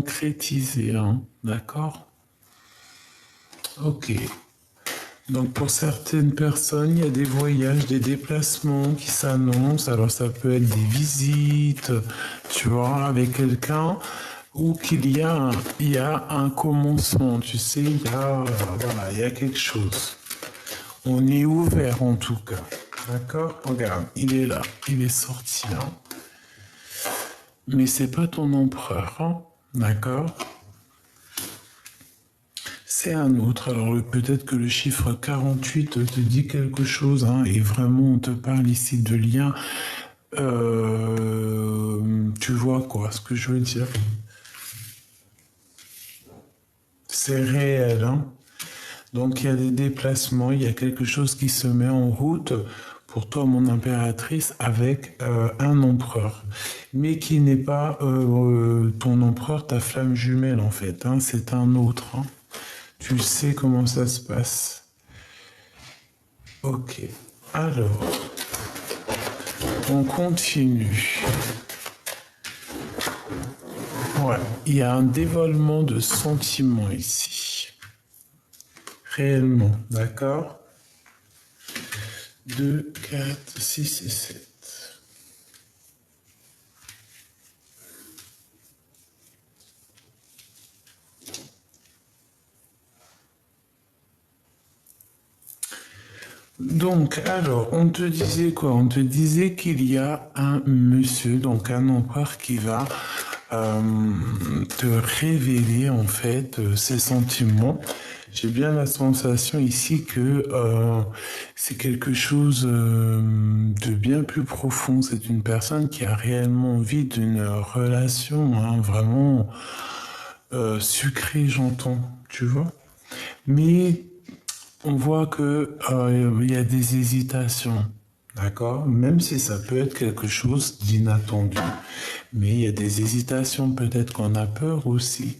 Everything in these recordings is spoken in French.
concrétiser, hein, d'accord? Ok. Donc pour certaines personnes, il y a des voyages, des déplacements qui s'annoncent. Alors ça peut être des visites, tu vois, avec quelqu'un, ou il y a un commencement, tu sais, voilà, il y a quelque chose. On est ouvert en tout cas. D'accord? Regarde, il est là, il est sorti, hein. Mais c'est pas ton empereur, hein. D'accord? C'est un autre. Alors peut-être que le chiffre 48 te dit quelque chose, hein, et vraiment on te parle ici de lien. Tu vois quoi, ce que je veux dire? C'est réel, hein. Donc il y a des déplacements, il y a quelque chose qui se met en route pour toi, mon impératrice, avec un empereur, mais qui n'est pas ton empereur, ta flamme jumelle en fait, hein, c'est un autre, hein. Tu sais comment ça se passe. Ok, alors, on continue. Ouais, il y a un dévoilement de sentiments ici. Réellement, d'accord? 2, 4, 6 et 7. Donc, alors, on te disait quoi? On te disait qu'il y a un monsieur, donc un empereur qui va te révéler en fait ses sentiments. J'ai bien la sensation ici que c'est quelque chose de bien plus profond. C'est une personne qui a réellement envie d'une relation, hein, vraiment sucrée, j'entends, tu vois. Mais on voit que il y a des hésitations, d'accord? Même si ça peut être quelque chose d'inattendu, mais il y a des hésitations. Peut-être qu'on a peur aussi.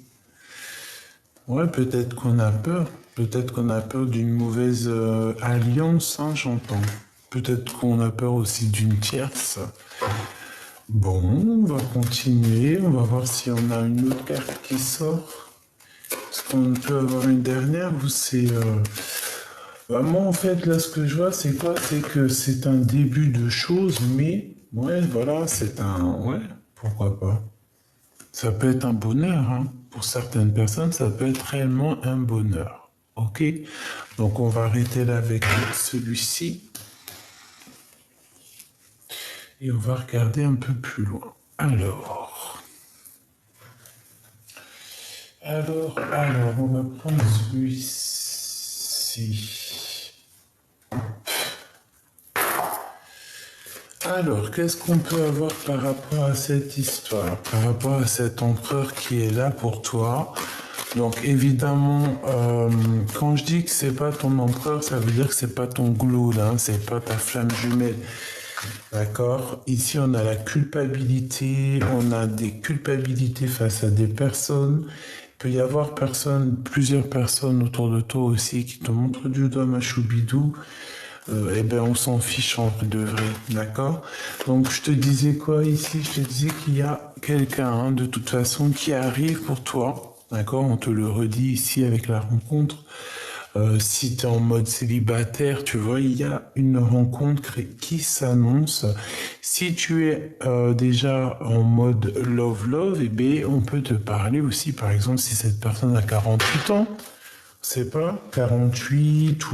Ouais, peut-être qu'on a peur d'une mauvaise alliance, hein, j'entends. Peut-être qu'on a peur aussi d'une tierce. Bon, on va continuer. On va voir si on a une autre carte qui sort. Est-ce qu'on peut avoir une dernière ou c'est bah, moi, en fait, là, ce que je vois, c'est quoi? C'est que c'est un début de choses, mais ouais, voilà, c'est un. Ouais, pourquoi pas? Ça peut être un bonheur, hein. Pour certaines personnes, ça peut être réellement un bonheur. Ok? Donc, on va arrêter là avec celui-ci et on va regarder un peu plus loin. Alors, on va prendre celui-ci. Alors, qu'est-ce qu'on peut avoir par rapport à cette histoire, par rapport à cet empereur qui est là pour toi? Donc, évidemment, quand je dis que c'est pas ton empereur, ça veut dire que c'est pas ton glow, là, hein, c'est pas ta flamme jumelle. D'accord? Ici, on a la culpabilité, on a des culpabilités face à des personnes. Il peut y avoir plusieurs personnes autour de toi aussi qui te montrent du doigt machoubidou. Eh ben, on s'en fiche en de vrai, d'accord? Donc, je te disais quoi ici? Je te disais qu'il y a quelqu'un, hein, de toute façon, qui arrive pour toi, d'accord? On te le redit ici avec la rencontre. Si tu es en mode célibataire, tu vois, il y a une rencontre qui s'annonce. Si tu es déjà en mode love, eh bien, on peut te parler aussi, par exemple, si cette personne a 48 ans, c'est pas 48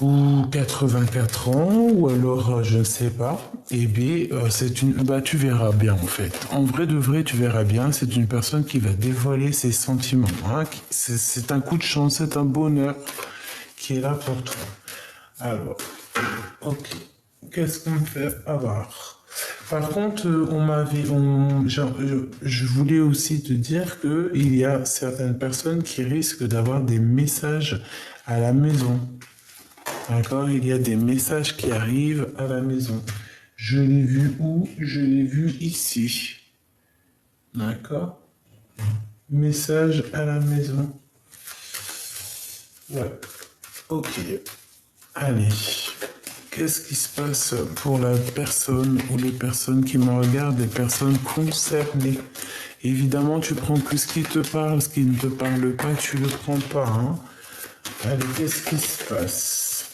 ou 84 ans, ou alors je ne sais pas, eh bien, bah, tu verras bien en fait. En vrai de vrai, tu verras bien, c'est une personne qui va dévoiler ses sentiments, hein. C'est un coup de chance, c'est un bonheur qui est là pour toi. Alors, ok, qu'est-ce qu'on peut avoir? Par contre, je voulais aussi te dire que il y a certaines personnes qui risquent d'avoir des messages à la maison. D'accord, il y a des messages qui arrivent à la maison. Je l'ai vu où? Je l'ai vu ici. D'accord? Message à la maison. Ouais. Ok. Allez. Qu'est-ce qui se passe pour la personne ou les personnes qui me regardent, les personnes concernées? Évidemment, tu prends que ce qui te parle, ce qui ne te parle pas, tu le prends pas. Hein. Allez, qu'est-ce qui se passe?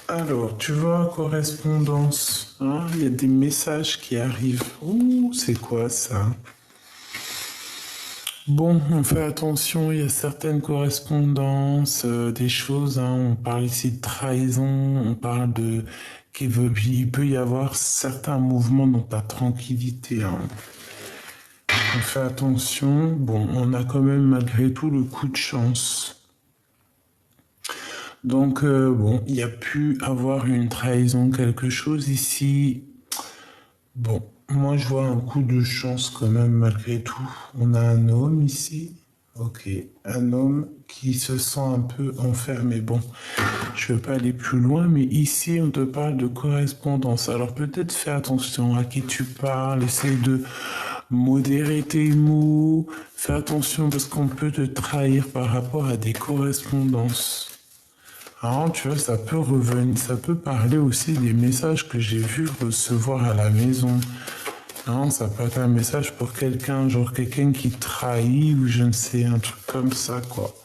Alors, tu vois, correspondance. Hein, il y a des messages qui arrivent. Ouh, c'est quoi ça? Bon, on fait attention, il y a certaines correspondances, des choses, hein, on parle ici de trahison, on parle de il peut y avoir certains mouvements dans ta tranquillité. Hein. On fait attention, bon, on a quand même malgré tout le coup de chance. Donc, bon, il y a pu avoir une trahison, quelque chose ici. Bon, moi je vois un coup de chance quand même malgré tout. On a un homme ici. Ok, un homme qui se sent un peu enfermé. Bon, je ne veux pas aller plus loin, mais ici on te parle de correspondance. Alors peut-être fais attention à qui tu parles, essaye de modérer tes mots, fais attention parce qu'on peut te trahir par rapport à des correspondances. Alors, tu vois, ça peut revenir, ça peut parler aussi des messages que j'ai vu recevoir à la maison. Non, ça peut être un message pour quelqu'un, genre quelqu'un qui trahit ou je ne sais, un truc comme ça, quoi.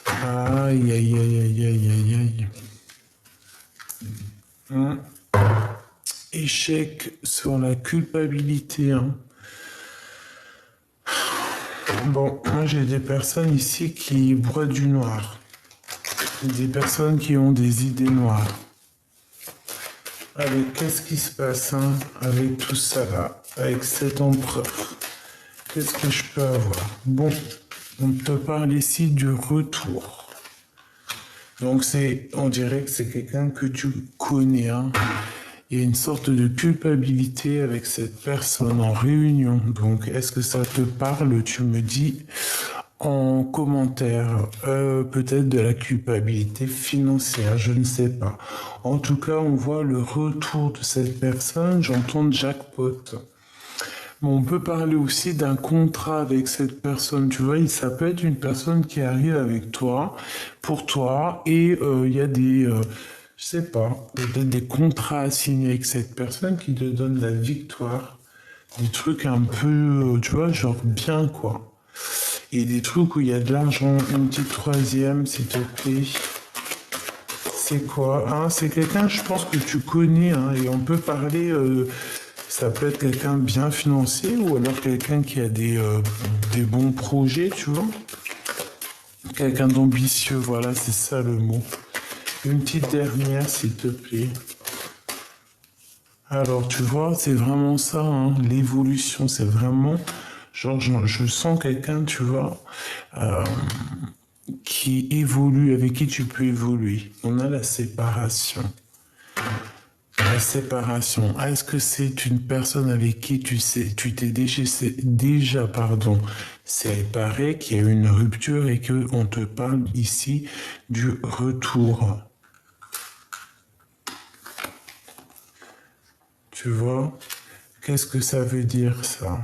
Aïe, aïe, aïe, aïe, aïe, aïe, aïe. Échec sur la culpabilité. Hein. Bon, moi j'ai des personnes ici qui broient du noir. Des personnes qui ont des idées noires. Allez, qu'est-ce qui se passe hein, avec tout ça là, avec cet empereur? Qu'est-ce que je peux avoir? Bon, on te parle ici du retour. Donc on dirait que c'est quelqu'un que tu connais. Hein. Il y a une sorte de culpabilité avec cette personne en réunion. Donc, est-ce que ça te parle? Tu me dis en commentaire, peut-être de la culpabilité financière, je ne sais pas. En tout cas, on voit le retour de cette personne, j'entends jackpot. Mais on peut parler aussi d'un contrat avec cette personne, tu vois, ça peut être une personne qui arrive avec toi, pour toi, et il y a des, je sais pas, peut-être des contrats à signer avec cette personne qui te donne la victoire. Des trucs un peu, tu vois, genre bien, quoi. Et des trucs où il y a de l'argent, une petite troisième, s'il te plaît. C'est quoi hein? C'est quelqu'un, je pense que tu connais, hein, et on peut parler, ça peut être quelqu'un bien financier ou alors quelqu'un qui a des bons projets, tu vois. Quelqu'un d'ambitieux, voilà, c'est ça le mot. Une petite dernière, s'il te plaît. Alors, tu vois, c'est vraiment ça, hein, l'évolution, c'est vraiment... Genre, je sens quelqu'un, tu vois, qui évolue, avec qui tu peux évoluer. On a la séparation. La séparation. Est-ce que c'est une personne avec qui tu t'es déjà, séparé, qu'il y a eu une rupture et qu'on te parle ici du retour? Tu vois? Qu'est-ce que ça veut dire, ça?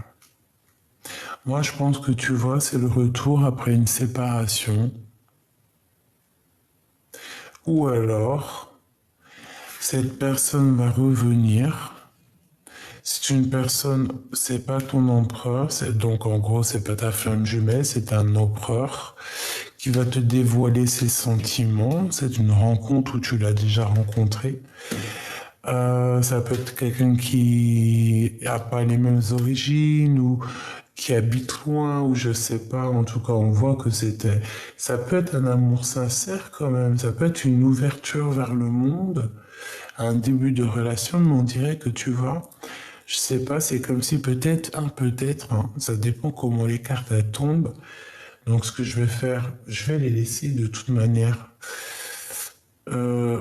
Moi, je pense que tu vois, c'est le retour après une séparation. Ou alors, cette personne va revenir. C'est une personne, c'est pas ton empereur, donc en gros, c'est pas ta flamme jumelle, c'est un empereur qui va te dévoiler ses sentiments. C'est une rencontre où tu l'as déjà rencontré. Ça peut être quelqu'un qui a pas les mêmes origines ou qui habite loin ou je sais pas. En tout cas, on voit que ça peut être un amour sincère quand même. Ça peut être une ouverture vers le monde, un début de relation, mais on dirait que tu vois, je sais pas, c'est comme si peut-être, hein, ça dépend comment les cartes elles tombent. Donc ce que je vais faire, je vais les laisser de toute manière.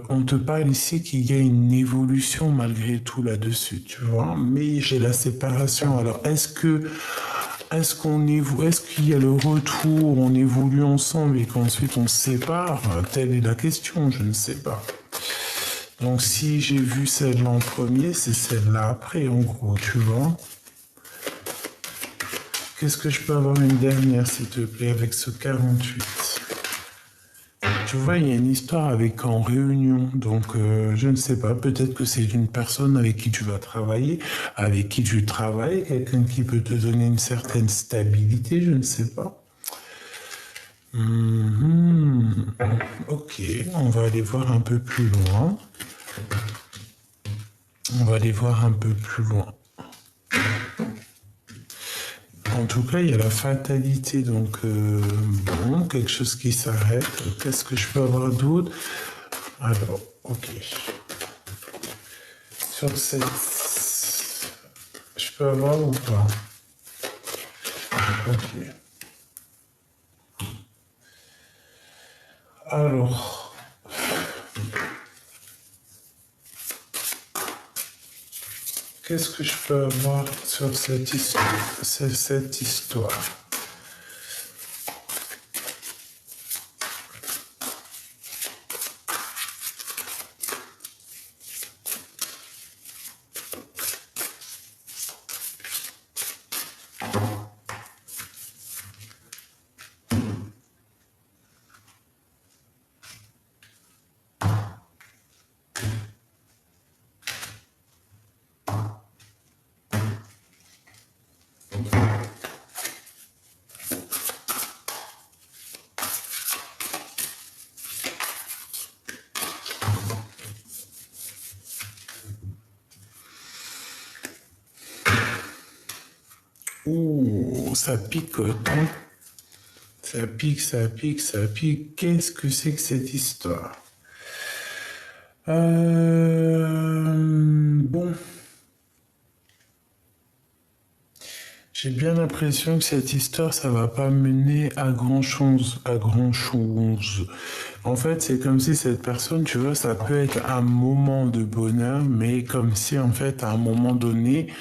On te parle ici qu'il y a une évolution malgré tout là-dessus, tu vois. Mais j'ai la séparation. Alors, est-ce qu'il y a le retour, on évolue ensemble et qu'ensuite on se sépare? Telle est la question, je ne sais pas. Donc, si j'ai vu celle-là en premier, c'est celle-là après, en gros, tu vois. Qu'est-ce que je peux avoir une dernière, s'il te plaît, avec ce 48? tu vois, il y a une histoire avec en réunion, donc je ne sais pas, peut-être que c'est une personne avec qui tu vas travailler, avec qui tu travailles, quelqu'un qui peut te donner une certaine stabilité, je ne sais pas. Mhm. Ok, on va aller voir un peu plus loin. On va aller voir un peu plus loin. En tout cas, il y a la fatalité, donc bon, quelque chose qui s'arrête. Qu'est-ce que je peux avoir d'autre? Alors, ok. Sur cette... Je peux avoir ou pas? Ok. Alors, qu'est-ce que je peux avoir sur cette histoire? Ouh, ça picote, hein. Ça pique, ça pique, ça pique. Qu'est-ce que c'est que cette histoire? Bon, j'ai bien l'impression que cette histoire, ça va pas mener à grand-chose, à grand-chose. En fait, c'est comme si cette personne, tu vois, ça peut être un moment de bonheur, mais comme si, en fait, à un moment donné,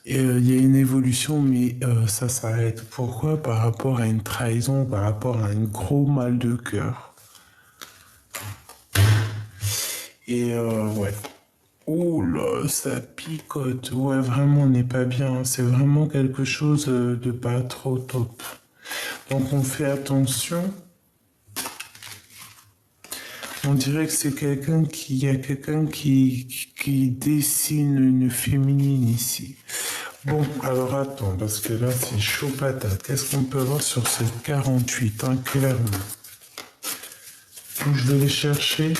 il y a une évolution, mais ça s'arrête. Pourquoi? Par rapport à une trahison, par rapport à un gros mal de cœur. Et ouais. Ouh là, ça picote. Ouais, vraiment, on n'est pas bien. C'est vraiment quelque chose de pas trop top. Donc on fait attention. On dirait que c'est quelqu'un qui, il y a quelqu'un qui dessine une féminine ici. Bon, alors attends, parce que là c'est chaud patate. Qu'est-ce qu'on peut voir sur cette 48, hein, clairement? Donc, je vais les chercher.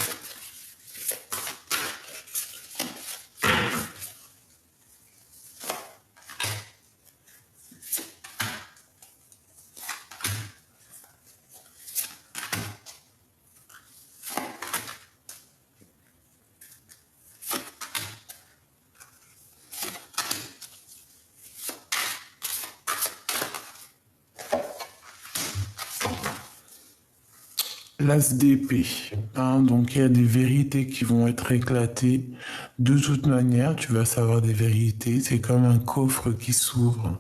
L'as d'épée, hein, donc il y a des vérités qui vont être éclatées. De toute manière, tu vas savoir des vérités. C'est comme un coffre qui s'ouvre.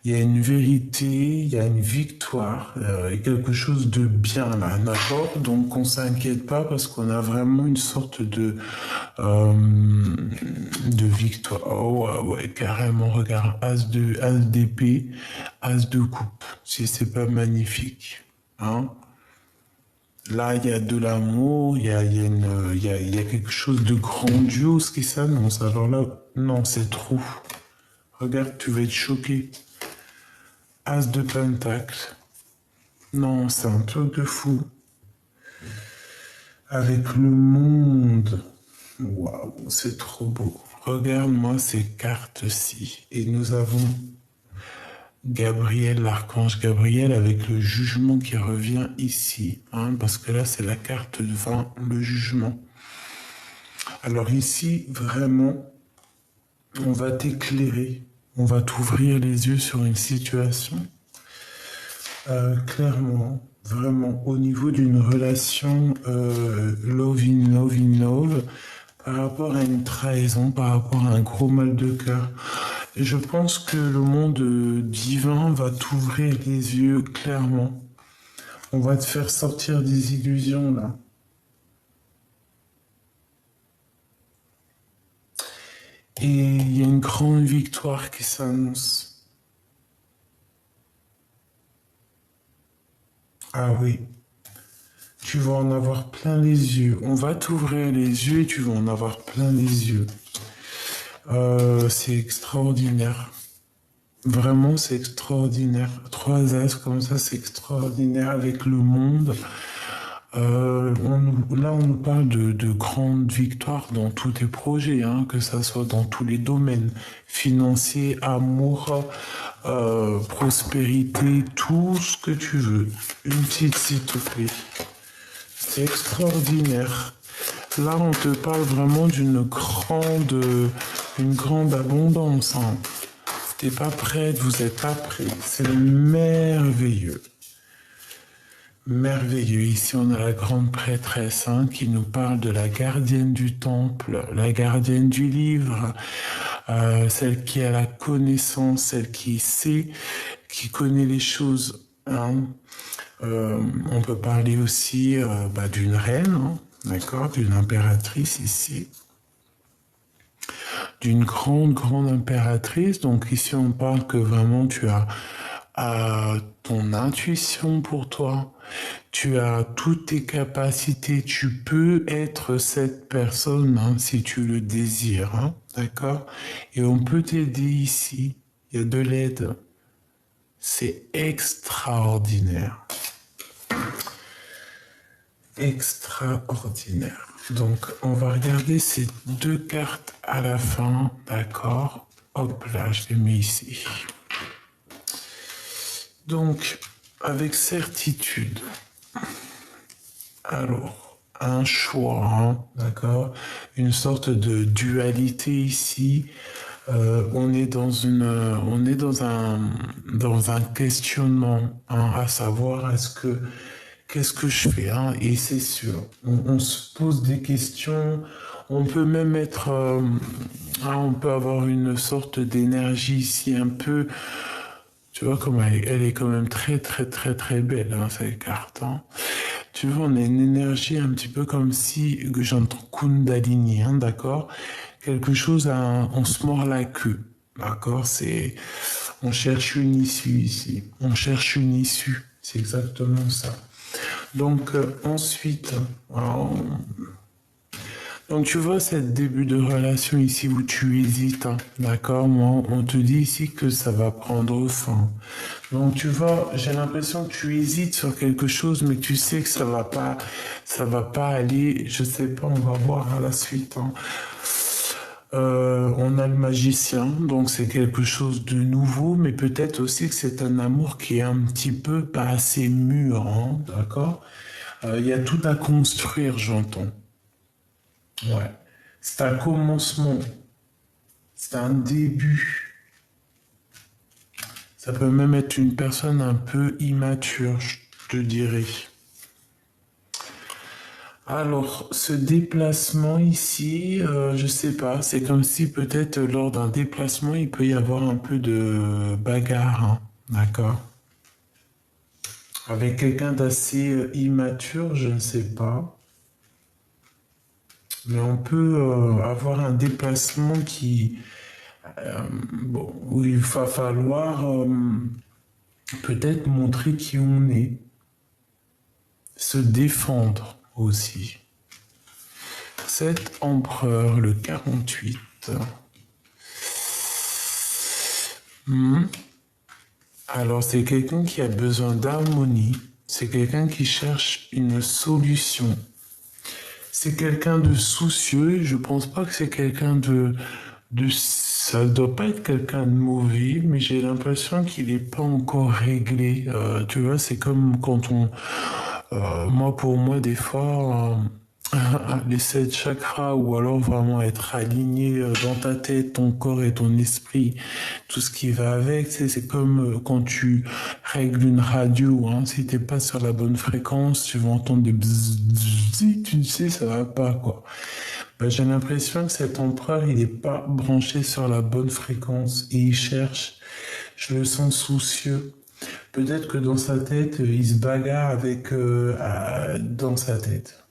Il y a une vérité, il y a une victoire, et quelque chose de bien là, d'accord? Donc on s'inquiète pas parce qu'on a vraiment une sorte euh, de victoire. Oh ouais, ouais, carrément, regarde, as d'épée, as de coupe. Si c'est pas magnifique, hein? Là, il y a de l'amour, il y a quelque chose de grandiose qui s'annonce. Alors là, non, c'est trop. Regarde, tu vas être choqué. As de pentacle. Non, c'est un truc de fou. Avec le monde. Waouh, c'est trop beau. Regarde-moi ces cartes-ci. Et nous avons Gabriel, l'archange Gabriel, avec le jugement qui revient ici. Hein, parce que là, c'est la carte de 20, le jugement. Alors ici, vraiment, on va t'éclairer. On va t'ouvrir les yeux sur une situation. Clairement, vraiment, au niveau d'une relation love in love in love, par rapport à une trahison, par rapport à un gros mal de cœur. Et je pense que le monde divin va t'ouvrir les yeux clairement. On va te faire sortir des illusions là. Et il y a une grande victoire qui s'annonce. Ah oui. Tu vas en avoir plein les yeux. On va t'ouvrir les yeux et tu vas en avoir plein les yeux. C'est extraordinaire. Vraiment, c'est extraordinaire. 3 As comme ça, c'est extraordinaire avec le monde. Là, on nous parle de grandes victoires dans tous tes projets, hein, que ça soit dans tous les domaines, financiers, amour, prospérité, tout ce que tu veux. Une petite, s'il te plaît. C'est extraordinaire. Là, on te parle vraiment une grande abondance. Hein. T'es pas prête, vous êtes pas prêts. C'est merveilleux. Merveilleux. Ici, on a la grande prêtresse hein, qui nous parle de la gardienne du temple, la gardienne du livre, celle qui a la connaissance, celle qui sait, qui connaît les choses. Hein. On peut parler aussi d'une reine, hein, d'accord, d'une impératrice ici. D'une grande impératrice. Donc ici, on parle que vraiment tu as ton intuition pour toi. Tu as toutes tes capacités. Tu peux être cette personne hein, si tu le désires. Hein, d'accord? Et on peut t'aider ici. Il y a de l'aide. C'est extraordinaire. Extraordinaire. Donc, on va regarder ces 2 cartes à la fin, d'accord? Hop là, je les mets ici. Donc, avec certitude, alors, un choix, hein, d'accord? Une sorte de dualité ici. On est dans un questionnement, hein, à savoir qu'est-ce que je fais hein? Et c'est sûr, on se pose des questions. On peut même être, on peut avoir une sorte d'énergie ici un peu. Tu vois comme elle est quand même très belle hein, cette carte. Hein. Tu vois, on a une énergie un petit peu comme si que j'entends Kundalini, hein, d'accord? Quelque chose on se mord la queue, d'accord? On cherche une issue ici. On cherche une issue. C'est exactement ça. Donc ensuite, donc tu vois cette début de relation ici où tu hésites, hein, d'accord? Moi, on te dit ici que ça va prendre fin. Donc tu vois, j'ai l'impression que tu hésites sur quelque chose, mais tu sais que ça va pas aller. Je sais pas, on va voir à la suite. Hein. On a le magicien, donc c'est quelque chose de nouveau, mais peut-être aussi que c'est un amour qui est un petit peu pas assez mûr, hein, d'accord? Il y a tout à construire, j'entends. Ouais. C'est un commencement. C'est un début. Ça peut même être une personne un peu immature, je te dirais. Alors, ce déplacement ici, je sais pas, c'est comme si peut-être lors d'un déplacement, il peut y avoir un peu de bagarre, hein, d'accord? Avec quelqu'un d'assez immature, je ne sais pas. Mais on peut avoir un déplacement où il va falloir peut-être montrer qui on est, se défendre aussi. Cet empereur, le 48. Alors c'est quelqu'un qui a besoin d'harmonie, c'est quelqu'un qui cherche une solution. C'est quelqu'un de soucieux, je pense pas que c'est quelqu'un ça ne doit pas être quelqu'un de mauvais, mais j'ai l'impression qu'il n'est pas encore réglé. Tu vois, c'est comme quand pour moi, des fois, les 7 chakras, ou alors vraiment être aligné dans ta tête, ton corps et ton esprit, tout ce qui va avec, c'est comme quand tu règles une radio, hein, si t'es pas sur la bonne fréquence, tu vas entendre des bzzz, bzzz, tu sais, ça va pas, quoi. J'ai l'impression que cet empereur, il n'est pas branché sur la bonne fréquence et il cherche, je le sens soucieux. Peut-être que dans sa tête, il se bagarre dans sa tête.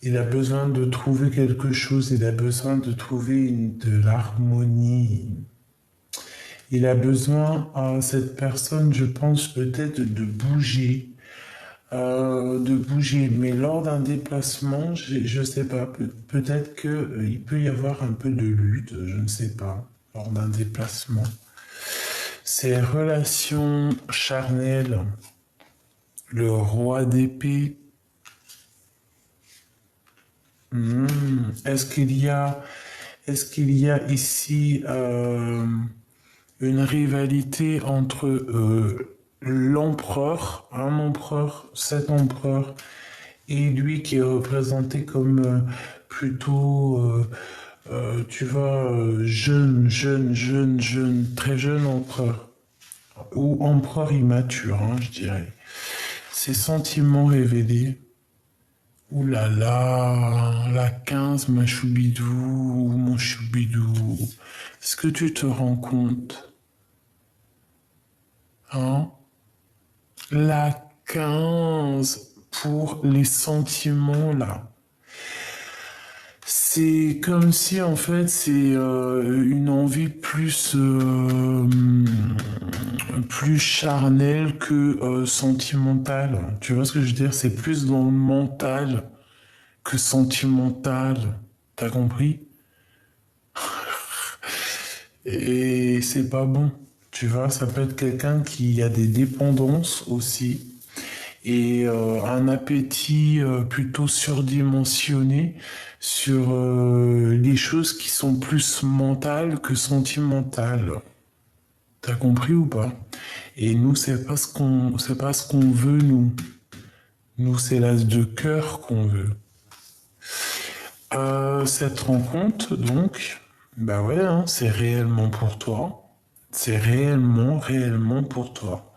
Il a besoin de trouver quelque chose, il a besoin de trouver de l'harmonie. Il a besoin à cette personne, je pense, peut-être de bouger. de bouger. Mais lors d'un déplacement, je sais pas, peut-être que il peut y avoir un peu de lutte, je ne sais pas, lors d'un déplacement. Ces relations charnelles, le roi d'épée. Est-ce qu'il y a ici une rivalité entre l'empereur, un empereur, cet empereur, et lui qui est représenté comme plutôt, tu vois, jeune, très jeune empereur, ou empereur immature, hein, je dirais. Ses sentiments révélés. Ouh là là, la 15, ma choubidou, mon choubidou. Est-ce que tu te rends compte, hein? La 15 pour les sentiments là. C'est comme si en fait c'est une envie plus charnelle que sentimentale. Tu vois ce que je veux dire? C'est plus dans le mental que sentimental. T'as compris? Et c'est pas bon. Tu vois, ça peut être quelqu'un qui a des dépendances aussi et un appétit plutôt surdimensionné sur les choses qui sont plus mentales que sentimentales. T'as compris ou pas? Et nous, c'est pas ce qu'on veut, nous. Nous, c'est l'as de cœur qu'on veut. Cette rencontre, donc, bah ouais, hein, c'est réellement pour toi. C'est réellement pour toi.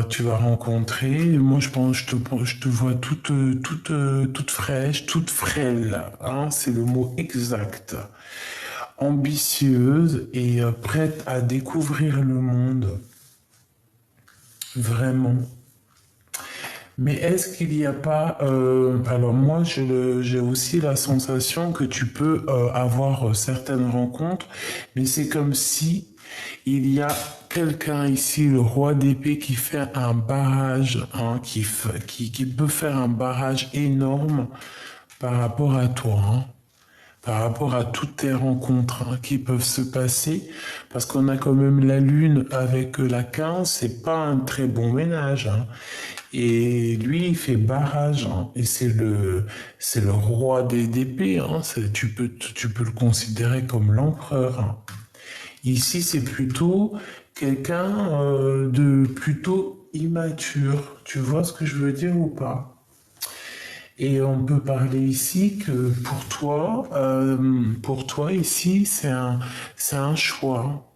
Tu vas rencontrer, moi je pense, je te vois toute fraîche, toute frêle, hein, c'est le mot exact. Ambitieuse et prête à découvrir le monde. Vraiment. Mais est-ce qu'il n'y a pas... alors moi, j'ai aussi la sensation que tu peux avoir certaines rencontres, mais c'est comme si il y a quelqu'un ici, le roi d'épée, qui fait un barrage, hein, qui peut faire un barrage énorme par rapport à toi, hein, par rapport à toutes tes rencontres hein, qui peuvent se passer, parce qu'on a quand même la lune avec la 15, c'est pas un très bon ménage, hein. Et lui, il fait barrage, hein, et c'est le roi des d'épée, hein, tu peux le considérer comme l'empereur, hein. Ici, c'est plutôt quelqu'un de plutôt immature. Tu vois ce que je veux dire ou pas? Et on peut parler ici que pour toi ici, c'est un choix.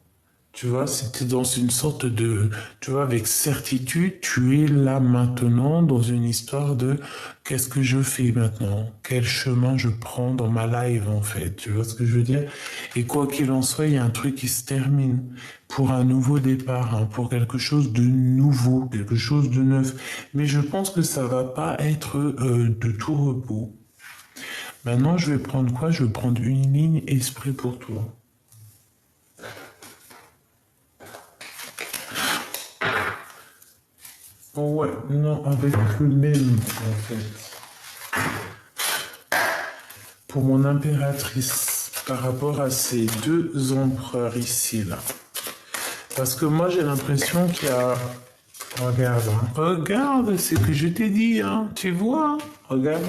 Tu vois, c'était dans une sorte de, tu vois, avec certitude, tu es là maintenant dans une histoire de qu'est-ce que je fais maintenant? Quel chemin je prends dans ma live, en fait? Tu vois ce que je veux dire? Et quoi qu'il en soit, il y a un truc qui se termine pour un nouveau départ, hein, pour quelque chose de nouveau, quelque chose de neuf. Mais je pense que ça va pas être de tout repos. Maintenant, je vais prendre quoi? Je vais prendre une ligne esprit pour toi. Oh ouais, non, avec le même, en fait. Pour mon impératrice, par rapport à ces deux empereurs ici, là. Parce que moi, j'ai l'impression qu'il y a... Regarde, hein. Regarde, c'est ce que je t'ai dit, hein. Tu vois, regarde.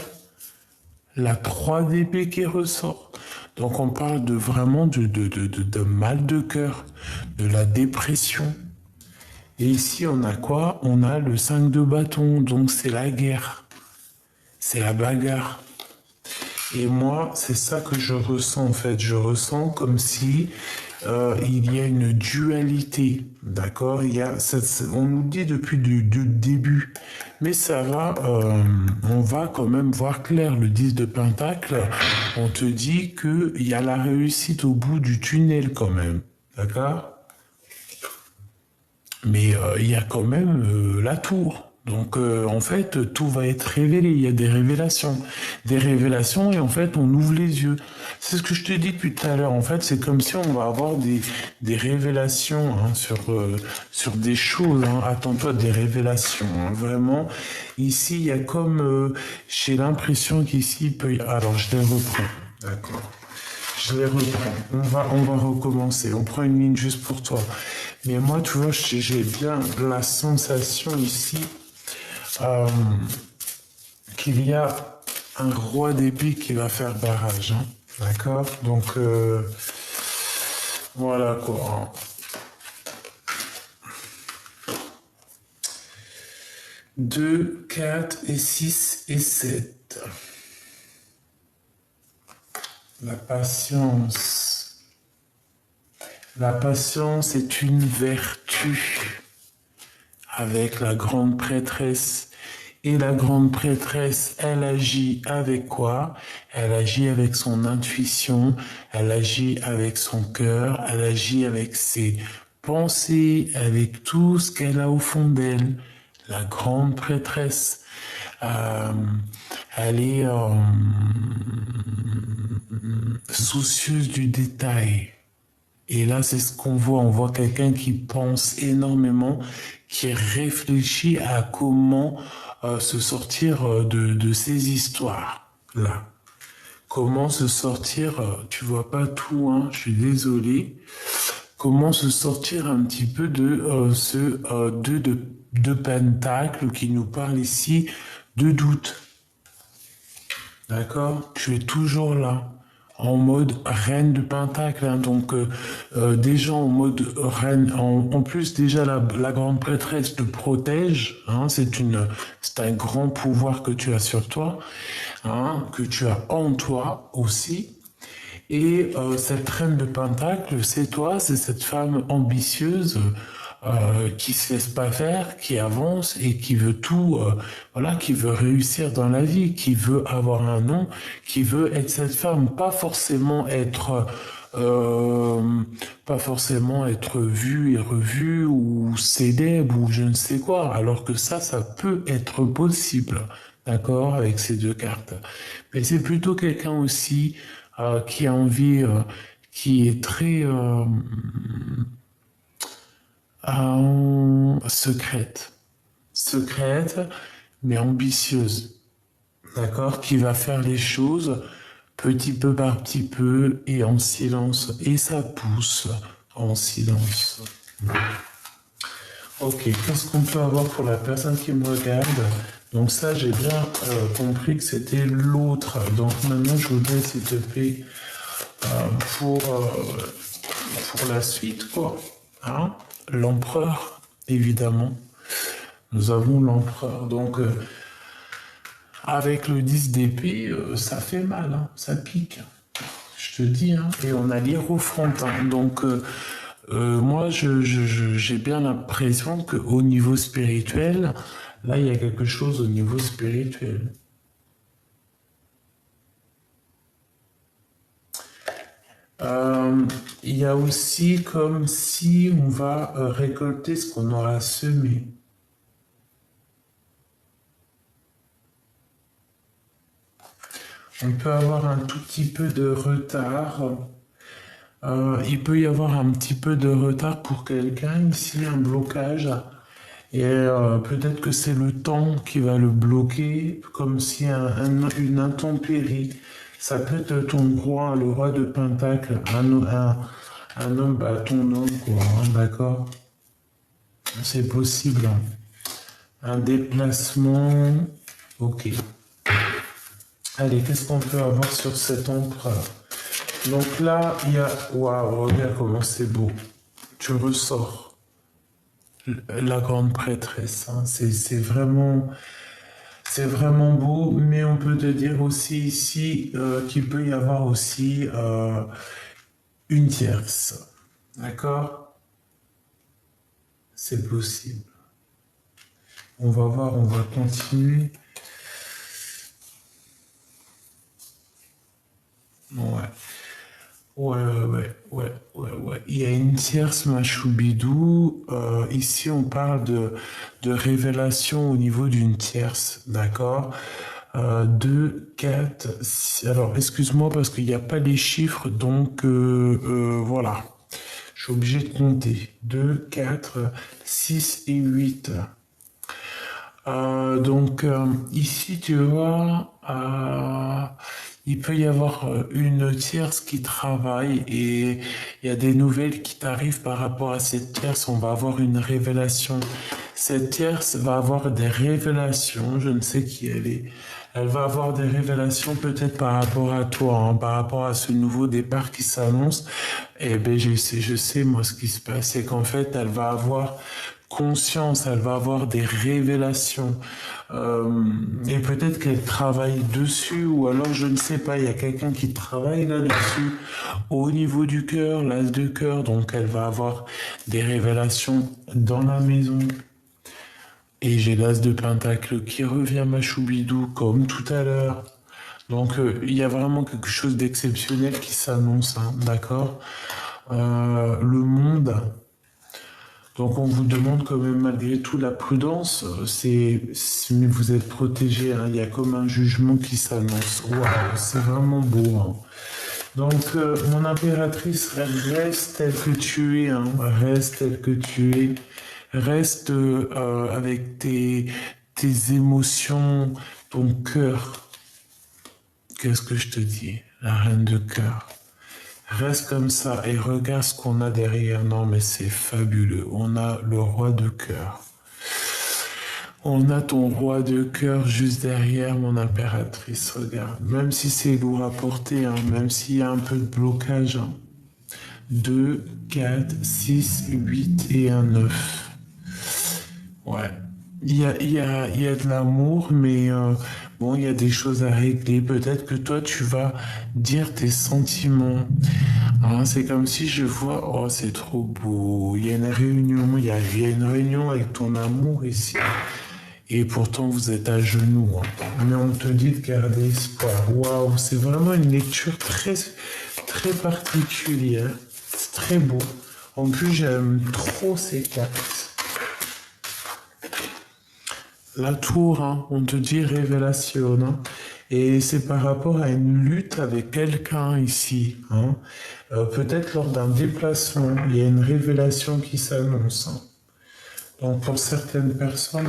La 3 d'épée qui ressort. Donc, on parle de vraiment de mal de cœur, de la dépression. Et ici, on a quoi? On a le 5 de bâton, donc c'est la guerre. C'est la bagarre. Et moi, c'est ça que je ressens en fait. Je ressens comme si il y a une dualité, d'accord? On nous dit depuis le début, mais ça va, on va quand même voir clair. Le 10 de Pentacle, on te dit qu'il y a la réussite au bout du tunnel quand même, d'accord? Mais il y a quand même la tour. Donc, en fait, tout va être révélé. Il y a des révélations. Des révélations et en fait, on ouvre les yeux. C'est ce que je te dis depuis tout à l'heure. En fait, c'est comme si on va avoir des révélations hein, sur des choses. Hein. Attends-toi des révélations. Hein. Vraiment, ici, il y a comme... j'ai l'impression qu'ici, il peut y... Alors, je les reprends. D'accord. Je les reprends. On va recommencer. On prend une ligne juste pour toi. Mais moi, tu vois, j'ai bien la sensation ici qu'il y a un roi d'épée qui va faire barrage. Hein. D'accord. Donc, voilà quoi. 2, 4 et 6 et 7. La patience. La patience est une vertu avec la grande prêtresse. Et la grande prêtresse, elle agit avec quoi? Elle agit avec son intuition, elle agit avec son cœur, elle agit avec ses pensées, avec tout ce qu'elle a au fond d'elle. La grande prêtresse, euh, elle est soucieuse du détail. Et là, c'est ce qu'on voit. On voit quelqu'un qui pense énormément, qui réfléchit à comment se sortir de ces histoires-là. Comment se sortir, tu vois pas tout, hein, je suis désolé. Comment se sortir un petit peu de ce de pentacle qui nous parle ici de doute. D'accord? Tu es toujours là, en mode reine de pentacle. Hein, donc, déjà en mode reine. En plus, déjà, la grande prêtresse te protège. Hein, c'est un grand pouvoir que tu as sur toi, hein, que tu as en toi aussi. Et cette reine de pentacle, c'est toi, c'est cette femme ambitieuse qui se laisse pas faire, qui avance et qui veut tout, voilà, qui veut réussir dans la vie, qui veut avoir un nom, qui veut être cette femme, pas forcément être vue et revue ou célèbre ou je ne sais quoi, alors que ça peut être possible, d'accord, avec ces deux cartes. Mais c'est plutôt quelqu'un aussi qui a envie, qui est très secrète. Secrète, mais ambitieuse. D'accord? Qui va faire les choses petit peu par petit peu et en silence. Et ça pousse en silence. Ok, qu'est-ce qu'on peut avoir pour la personne qui me regarde? Donc ça, j'ai bien compris que c'était l'autre. Donc maintenant, je voudrais, s'il te plaît, pour la suite, quoi. Hein? L'empereur, évidemment. Nous avons l'empereur. Donc, avec le 10 d'épée, ça fait mal, hein, ça pique. Je te dis, hein. Et on a l'hiérophante. Donc, moi, j'ai bien l'impression qu'au niveau spirituel, là, il y a quelque chose au niveau spirituel. Il y a aussi comme si on va récolter ce qu'on aura semé. On peut avoir un tout petit peu de retard. Il peut y avoir un petit peu de retard pour quelqu'un, ici un blocage. Et peut-être que c'est le temps qui va le bloquer, comme si une intempérie. Ça peut être ton roi, le roi de Pentacle, un homme, bah, ton homme, quoi, hein, d'accord? C'est possible. Hein. Un déplacement, ok. Allez, qu'est-ce qu'on peut avoir sur cet empereur? Donc là, il y a... Waouh, regarde comment c'est beau. Tu ressors la grande prêtresse. Hein. C'est vraiment beau, mais on peut te dire aussi ici qu'il peut y avoir aussi une tierce. D'accord? C'est possible. On va voir, on va continuer. Ouais. Ouais. Il y a une tierce Machoubidou. Ici, on parle de révélation au niveau d'une tierce, d'accord? 2, 4, 6. Alors, excuse-moi parce qu'il n'y a pas les chiffres, donc voilà. Je suis obligé de compter. 2, 4, 6 et 8. Ici, tu vois, il peut y avoir une tierce qui travaille et il y a des nouvelles qui t'arrivent par rapport à cette tierce. On va avoir une révélation. Cette tierce va avoir des révélations. Je ne sais qui elle est. Elle va avoir des révélations peut-être par rapport à toi, hein, par rapport à ce nouveau départ qui s'annonce. Eh ben, je sais, moi, ce qui se passe, c'est qu'en fait, elle va avoir conscience, elle va avoir des révélations. Euh, et peut-être qu'elle travaille dessus, ou alors je ne sais pas, il y a quelqu'un qui travaille là-dessus au niveau du cœur, l'as de cœur, donc elle va avoir des révélations dans la maison. Et j'ai l'as de pentacle qui revient Machoubidou comme tout à l'heure. Donc il y a vraiment quelque chose d'exceptionnel qui s'annonce, hein, d'accord. Le monde. Donc on vous demande quand même malgré tout la prudence. Mais vous êtes protégé, hein. Il y a comme un jugement qui s'annonce. Waouh, c'est vraiment beau, hein. Donc mon impératrice, reste telle que tu es, hein. Reste telle que tu es. Reste avec tes émotions, ton cœur. Qu'est-ce que je te dis? La reine de cœur. Reste comme ça et regarde ce qu'on a derrière. Non, mais c'est fabuleux. On a le roi de cœur. On a ton roi de cœur juste derrière mon impératrice. Regarde. Même si c'est lourd à porter, hein, même s'il y a un peu de blocage. Hein. 2, 4, 6, 8 et un 9. Ouais. Il y a de l'amour, mais bon, il y a des choses à régler. Peut-être que toi, tu vas dire tes sentiments. Hein, c'est comme si je vois, oh, c'est trop beau. Il y a une réunion, il y a une réunion avec ton amour ici. Et pourtant, vous êtes à genoux. Hein. Mais on te dit de garder espoir. Waouh, c'est vraiment une lecture très, très particulière. C'est très beau. En plus, j'aime trop ces cartes. La tour, hein, on te dit révélation, hein, et c'est par rapport à une lutte avec quelqu'un ici. Hein. Peut-être lors d'un déplacement, il y a une révélation qui s'annonce. Hein. Donc pour certaines personnes,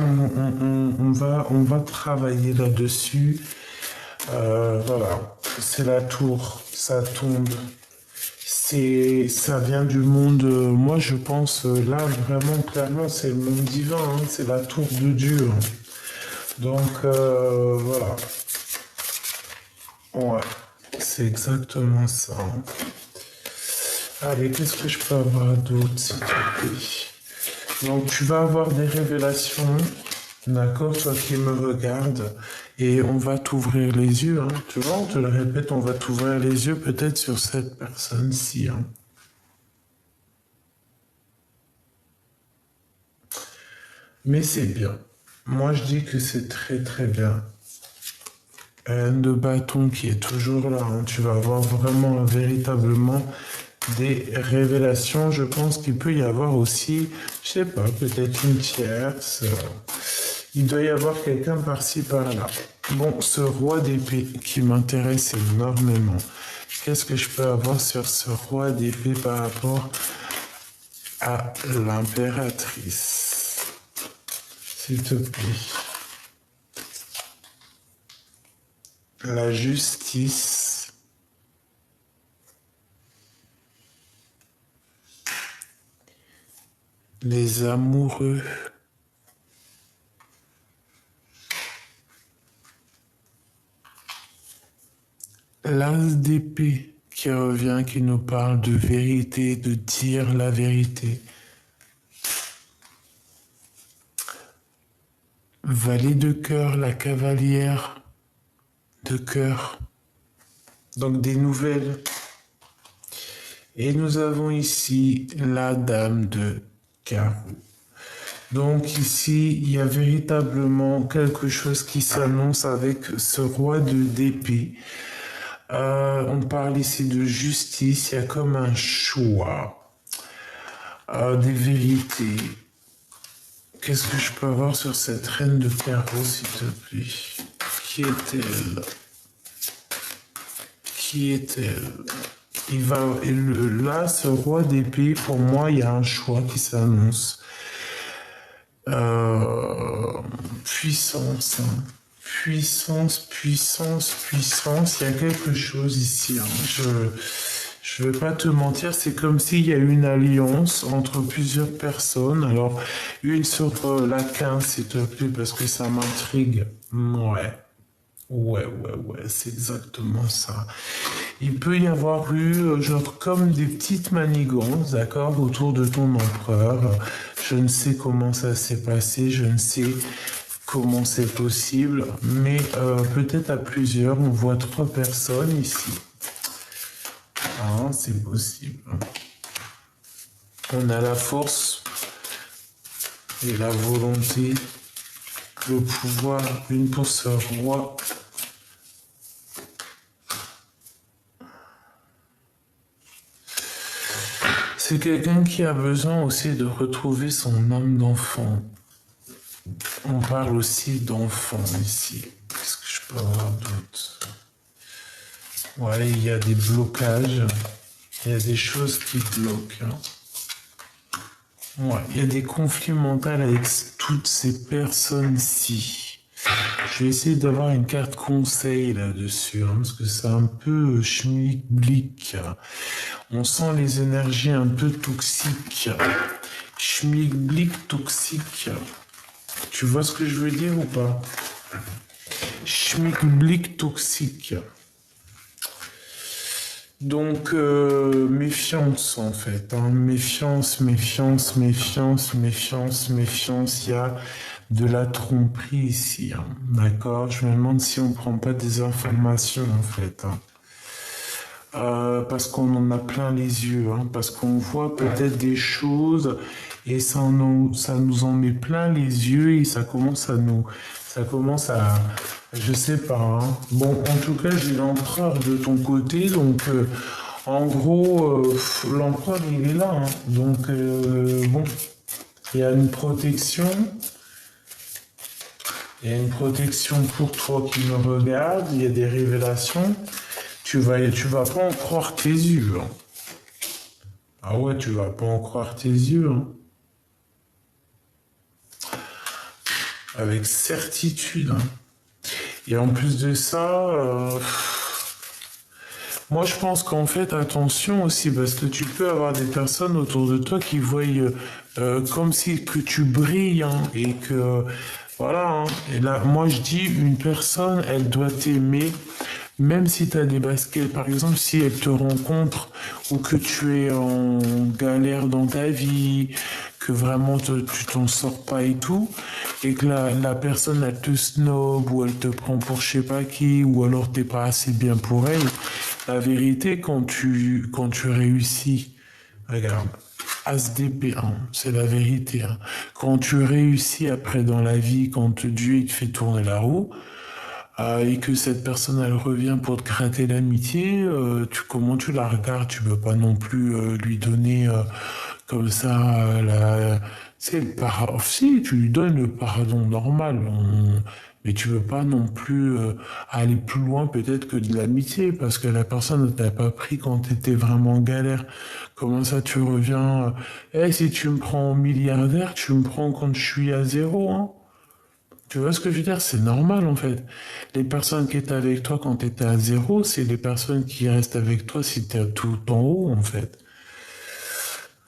on va travailler là-dessus. Voilà, c'est la tour, ça tombe. Ça vient du monde, moi je pense, là vraiment clairement c'est le monde divin, hein, c'est la tour de Dieu. Hein. Donc voilà. Ouais, c'est exactement ça. Hein. Allez, qu'est-ce que je peux avoir d'autre, s'il te plaît? Donc tu vas avoir des révélations, d'accord, toi qui me regardes, et on va t'ouvrir les yeux, hein. Tu vois, on te le répète, on va t'ouvrir les yeux peut-être sur cette personne-ci. Hein. Mais c'est bien. Moi, je dis que c'est très très bien. Reine de bâton qui est toujours là. Hein. Tu vas avoir vraiment, véritablement des révélations. Je pense qu'il peut y avoir aussi, je sais pas, peut-être une tierce. Il doit y avoir quelqu'un par-ci, par-là. Bon, ce roi d'épée qui m'intéresse énormément. Qu'est-ce que je peux avoir sur ce roi d'épée par rapport à l'impératrice? S'il te plaît. La justice. Les amoureux. L'as d'épée qui revient, qui nous parle de vérité, de dire la vérité. Valet de cœur, la cavalière de cœur. Donc des nouvelles. Et nous avons ici la dame de carreau. Donc ici, il y a véritablement quelque chose qui s'annonce avec ce roi d'épée. On parle ici de justice, il y a comme un choix, des vérités. Qu'est-ce que je peux avoir sur cette reine de carreau, s'il te plaît? Qui est-elle? Qui est-elle? Là, ce roi d'épée, pour moi, il y a un choix qui s'annonce. Puissance, hein. Puissance, puissance, puissance. Il y a quelque chose ici, hein. Je vais pas te mentir, c'est comme s'il y a une alliance entre plusieurs personnes. Alors, une sur la 15, s'il te plaît, parce que ça m'intrigue. Ouais. Ouais, c'est exactement ça. Il peut y avoir eu, genre, comme des petites manigances, d'accord, autour de ton empereur. Je ne sais comment ça s'est passé, je ne sais comment c'est possible, mais peut-être à plusieurs, on voit 3 personnes ici. Ah, c'est possible. On a la force et la volonté, le pouvoir, une pour ce roi. C'est quelqu'un qui a besoin aussi de retrouver son âme d'enfant. On parle aussi d'enfant ici. Qu'est-ce que je peux avoir d'autre? Ouais, il y a des blocages. Il y a des choses qui bloquent. Hein. Ouais, il y a des conflits mentaux avec toutes ces personnes-ci. Je vais essayer d'avoir une carte conseil là-dessus, hein, parce que c'est un peu schmilblick. On sent les énergies un peu toxiques. Schmilblick toxique. Tu vois ce que je veux dire ou pas? Schmilblick toxique. Donc, méfiance en fait. Hein. Méfiance, méfiance, méfiance, méfiance, méfiance. Il y a de la tromperie ici. Hein. D'accord? Je me demande si on ne prend pas des informations en fait. Hein. Parce qu'on en a plein les yeux, hein, parce qu'on voit peut-être des choses et ça nous en met plein les yeux et ça commence à, je sais pas. Hein. Bon, en tout cas, j'ai l'empereur de ton côté, donc en gros, l'empereur il est là, hein, donc bon, il y a une protection. Il y a une protection pour toi qui me regarde, il y a des révélations. Tu vas pas en croire tes yeux. Hein. Ah ouais, tu vas pas en croire tes yeux. Hein. Avec certitude. Hein. Et en plus de ça, moi je pense qu'en fait, attention aussi, parce que tu peux avoir des personnes autour de toi qui voient comme si que tu brilles hein, et que voilà. Hein. Et là, moi je dis, une personne, elle doit t'aimer. Même si tu as des baskets, par exemple, si elle te rencontre ou que tu es en galère dans ta vie, que vraiment tu t'en sors pas et tout, et que la personne elle te snob ou elle te prend pour je sais pas qui, ou alors t'es pas assez bien pour elle, la vérité, quand tu réussis, regarde, ASDP1, c'est la vérité. Hein. Quand tu réussis après dans la vie, quand Dieu il te fait tourner la roue, et que cette personne elle revient pour te gratter l'amitié, comment tu la regardes? Tu peux pas non plus lui donner comme ça c'est le pardon. Si tu lui donnes le pardon normal, mais tu veux pas non plus aller plus loin peut-être que de l'amitié parce que la personne ne t'a pas pris quand tu étais vraiment en galère. Comment ça tu reviens? Si tu me prends en milliardaire, tu me prends quand je suis à zéro, hein? Tu vois ce que je veux dire? C'est normal en fait. Les personnes qui étaient avec toi quand tu étais à zéro, c'est les personnes qui restent avec toi si tu es tout en haut en fait.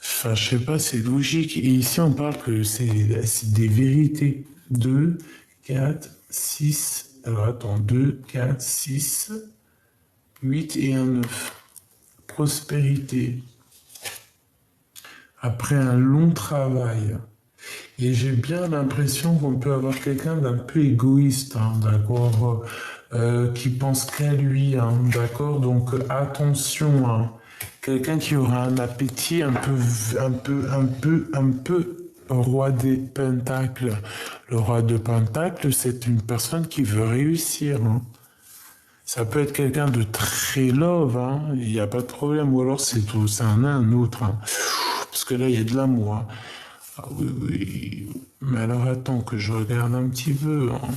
Enfin, je sais pas, c'est logique. Et ici, on parle que c'est des vérités. 2, 4, 6. Alors attends, 2, 4, 6, 8 et un 9. Prospérité. Après un long travail. Et j'ai bien l'impression qu'on peut avoir quelqu'un d'un peu égoïste, hein, d'accord, qui pense qu'à lui, hein, d'accord. Donc attention, hein, quelqu'un qui aura un appétit un peu roi des pentacles. Le roi de pentacles, c'est une personne qui veut réussir. Hein. Ça peut être quelqu'un de très love, hein. Il n'y a pas de problème. Ou alors c'est tout, c'est un autre, hein. Parce que là, il y a de l'amour, hein. Ah oui, oui. Mais alors attends que je regarde un petit peu, hein.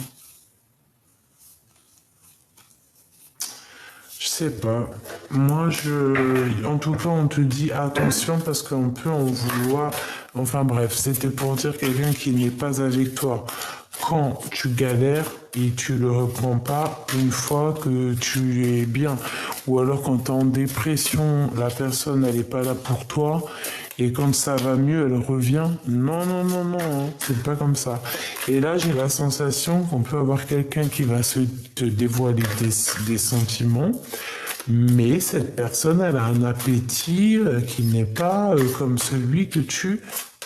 Je sais pas. En tout cas, on te dit attention parce qu'on peut en vouloir. Enfin bref, c'était pour dire quelqu'un qui n'est pas avec toi quand tu galères et tu le reprends pas une fois que tu es bien. Ou alors quand tu es en dépression, la personne elle est pas là pour toi. Et quand ça va mieux, elle revient. Non, non, non, non, hein, c'est pas comme ça. Et là, j'ai la sensation qu'on peut avoir quelqu'un qui va te dévoiler des sentiments, mais cette personne, elle a un appétit qui n'est pas comme celui que tu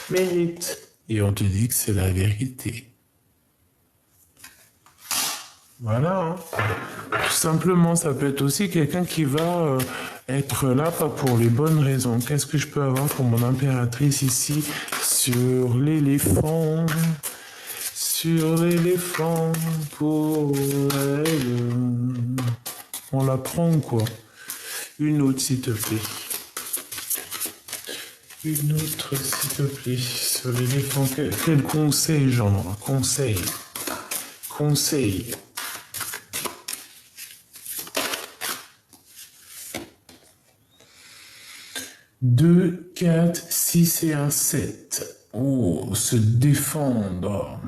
mérites. Et on te dit que c'est la vérité. Voilà, hein. Tout simplement, ça peut être aussi quelqu'un qui va être là pas pour les bonnes raisons. Qu'est-ce que je peux avoir pour mon impératrice ici sur l'éléphant? Sur l'éléphant pour elle. On la prend quoi? Une autre s'il te plaît. Une autre s'il te plaît. Sur l'éléphant, quel conseil genre? Conseil. Conseil. 2, 4, 6 et un 7. Oh, se défendre.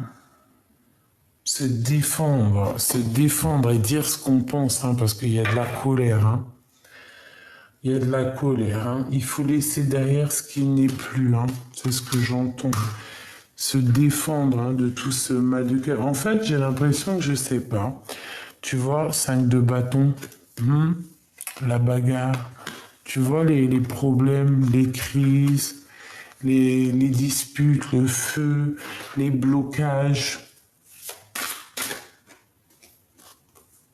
Se défendre. Se défendre et dire ce qu'on pense, hein, parce qu'il y a de la colère. Hein. Il y a de la colère. Hein. Il faut laisser derrière ce qui n'est plus. Hein. C'est ce que j'entends. Se défendre hein, de tout ce mal de cœur. En fait, j'ai l'impression que je sais pas. Tu vois, 5 de bâton. La bagarre. Tu vois les problèmes, les crises, les disputes, le feu, les blocages.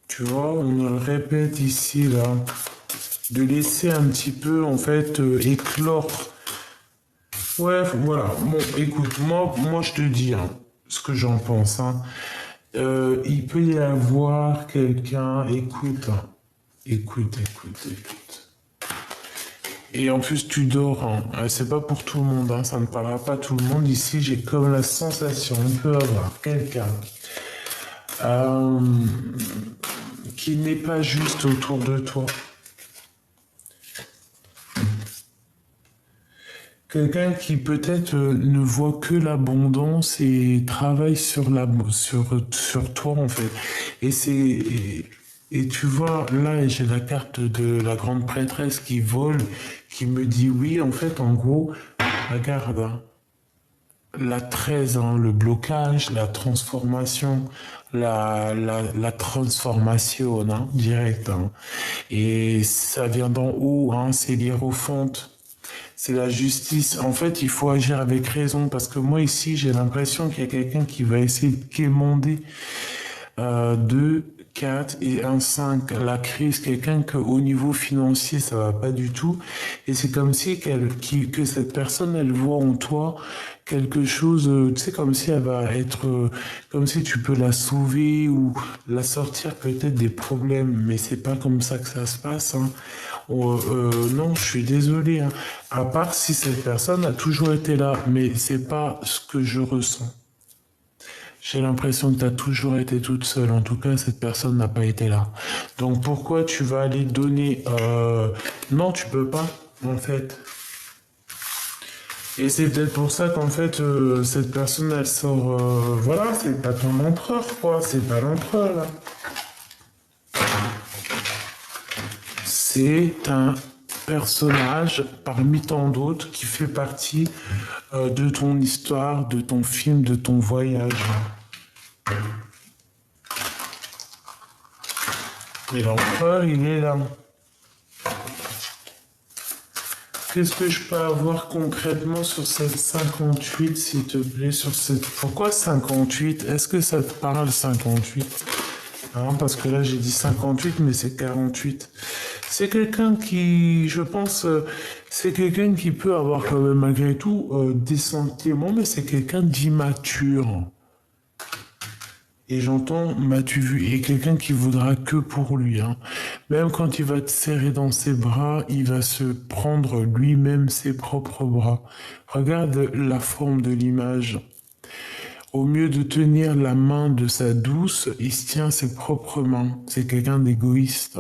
Tu vois, on le répète ici, là. De laisser un petit peu, en fait, éclore. Ouais, voilà. Bon, écoute, moi je te dis hein, ce que j'en pense. Hein. Il peut y avoir quelqu'un, écoute, hein. Écoute. Et en plus, tu dors. Hein. C'est pas pour tout le monde. Hein. Ça ne parlera pas à tout le monde. Ici, j'ai comme la sensation, on peut avoir quelqu'un qui n'est pas juste autour de toi. Quelqu'un qui peut-être ne voit que l'abondance et travaille sur toi en fait. Et tu vois, là j'ai la carte de la grande prêtresse qui vole, qui me dit oui, en fait, en gros, regarde, hein, la 13, hein, le blocage, la transformation, la transformation, hein, direct. Hein. Et ça vient d'en haut, hein, c'est l'hiérophante. C'est la justice. En fait, il faut agir avec raison parce que moi ici, j'ai l'impression qu'il y a quelqu'un qui va essayer de quémander 2, 4 et un 5. La crise, quelqu'un qu'au niveau financier, ça va pas du tout. Et c'est comme si que cette personne, elle voit en toi quelque chose, tu sais, comme si elle va être, comme si tu peux la sauver ou la sortir peut-être des problèmes. Mais c'est pas comme ça que ça se passe. Hein. Non, je suis désolé. Hein. À part si cette personne a toujours été là, mais c'est pas ce que je ressens. J'ai l'impression que tu as toujours été toute seule. En tout cas, cette personne n'a pas été là. Donc pourquoi tu vas aller donner... Non, tu peux pas, en fait. Et c'est peut-être pour ça qu'en fait, cette personne, elle sort... voilà, c'est pas ton empereur, quoi. C'est pas l'empereur, là. C'est un personnage parmi tant d'autres qui fait partie de ton histoire, de ton film, de ton voyage. Et l'empereur, il est là. Qu'est-ce que je peux avoir concrètement sur cette 58, s'il te plaît, sur cette... Pourquoi 58? Est-ce que ça te parle, 58? Hein, parce que là, j'ai dit 58, mais c'est 48. C'est quelqu'un qui, je pense, c'est quelqu'un qui peut avoir quand même, malgré tout, des sentiments, mais c'est quelqu'un d'immature. Et j'entends, m'as-tu vu? Et quelqu'un qui voudra que pour lui, hein. Même quand il va te serrer dans ses bras, il va se prendre lui-même ses propres bras. Regarde la forme de l'image. Au mieux de tenir la main de sa douce, il se tient ses propres mains. C'est quelqu'un d'égoïste.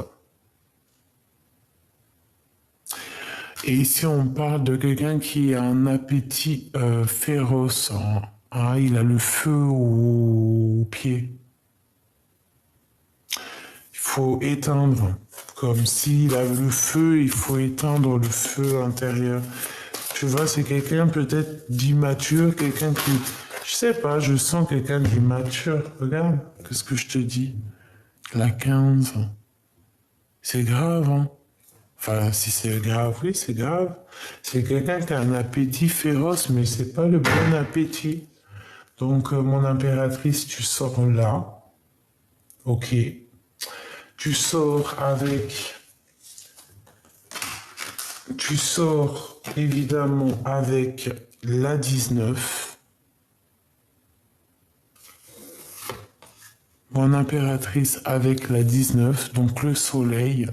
Et ici, on parle de quelqu'un qui a un appétit féroce, hein. Ah, il a le feu au pied. Il faut éteindre. Comme s'il a le feu, il faut éteindre le feu intérieur. Tu vois, c'est quelqu'un peut-être d'immature, quelqu'un qui... Je sais pas, je sens quelqu'un d'immature. Regarde, qu'est-ce que je te dis? La 15. C'est grave, hein? Enfin, si c'est grave, oui, c'est grave. C'est quelqu'un qui a un appétit féroce, mais c'est pas le bon appétit. Donc, mon impératrice, tu sors là. Ok. Tu sors avec... Tu sors évidemment avec la 19. Mon impératrice avec la 19, donc le soleil.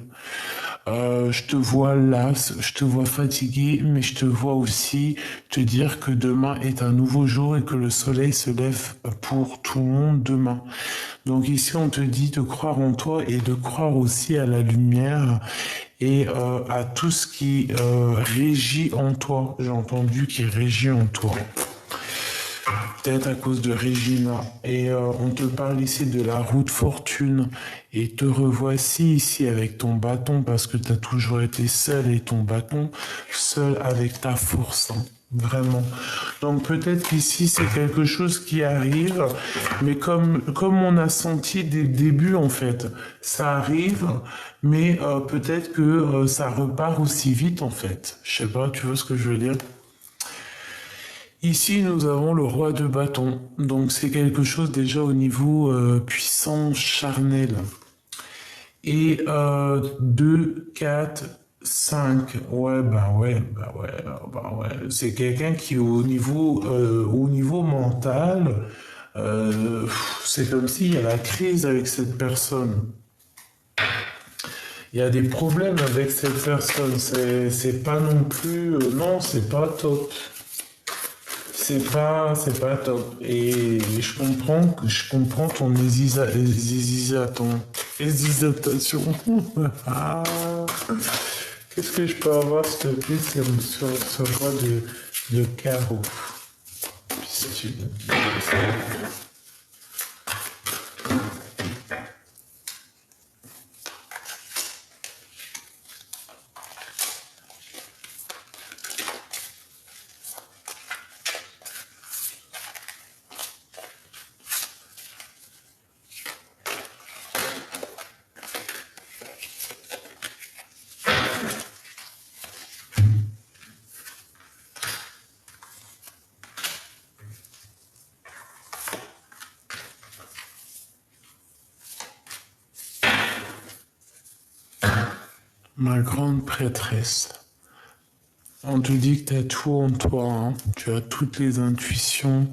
Je te vois las, je te vois fatigué, mais je te vois aussi te dire que demain est un nouveau jour et que le soleil se lève pour tout le monde demain. Donc ici, on te dit de croire en toi et de croire aussi à la lumière et à tout ce qui régit en toi. J'ai entendu qui régit en toi. Peut-être à cause de Regina. Et on te parle ici de la roue de fortune. Et te revoici ici avec ton bâton parce que tu as toujours été seul et ton bâton, seul avec ta force. Hein. Vraiment. Donc peut-être qu'ici c'est quelque chose qui arrive, mais comme on a senti dès le début en fait, ça arrive, mais peut-être que ça repart aussi vite en fait. Je sais pas, tu vois ce que je veux dire? Ici, nous avons le roi de bâton. Donc, c'est quelque chose déjà au niveau puissant, charnel. Et 2, 4, 5. Ouais, bah ouais, bah ouais, bah ouais. C'est quelqu'un qui, au niveau mental, c'est comme s'il y a la crise avec cette personne. Il y a des problèmes avec cette personne. C'est pas non plus... non, c'est pas top. C'est pas top. Et je comprends ton hésitation. Ah. Qu'est-ce que je peux avoir, s'il te plaît, sur ce roi de carreau? Ma grande prêtresse. On te dit que tu as tout en toi, hein. Tu as toutes les intuitions,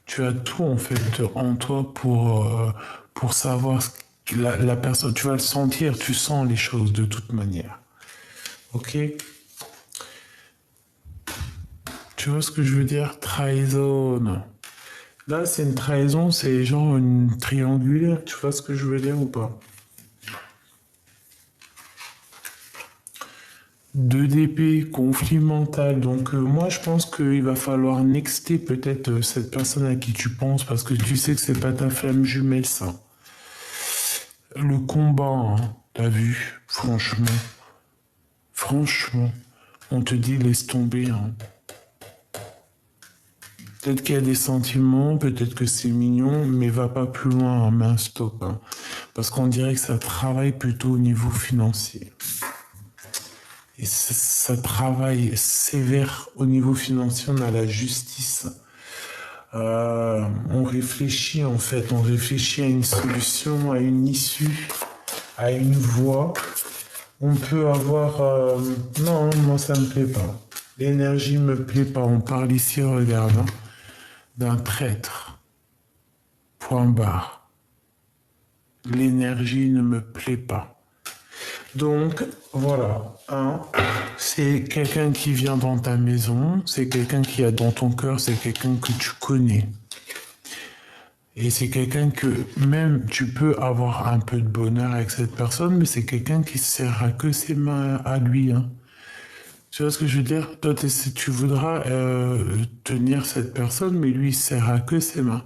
tu as tout en fait en toi pour savoir la personne. Tu vas le sentir, tu sens les choses de toute manière. Ok? Tu vois ce que je veux dire? Trahison. Là, c'est une trahison, c'est genre une triangulaire. Tu vois ce que je veux dire ou pas? 2 d'épée, conflit mental. Donc moi je pense qu'il va falloir nexter peut-être cette personne à qui tu penses parce que tu sais que c'est pas ta flamme jumelle ça. Le combat, hein, t'as vu, franchement, on te dit laisse tomber. Hein. Peut-être qu'il y a des sentiments, peut-être que c'est mignon, mais va pas plus loin, hein, mais un stop. Hein. Parce qu'on dirait que ça travaille plutôt au niveau financier. Et ça travaille sévère au niveau financier, on a la justice. On réfléchit en fait, on réfléchit à une solution, à une issue, à une voie. On peut avoir... non, moi ça me plaît pas. L'énergie me plaît pas. On parle ici, regarde, hein, d'un traître. Point barre. l'énergie ne me plaît pas. Donc, voilà. C'est quelqu'un qui vient dans ta maison, c'est quelqu'un qui est dans ton cœur, c'est quelqu'un que tu connais. Et c'est quelqu'un que même tu peux avoir un peu de bonheur avec cette personne, mais c'est quelqu'un qui sert à que ses mains à lui. Tu vois ce que je veux dire? Toi, tu voudras tenir cette personne, mais lui, il sert à que ses mains.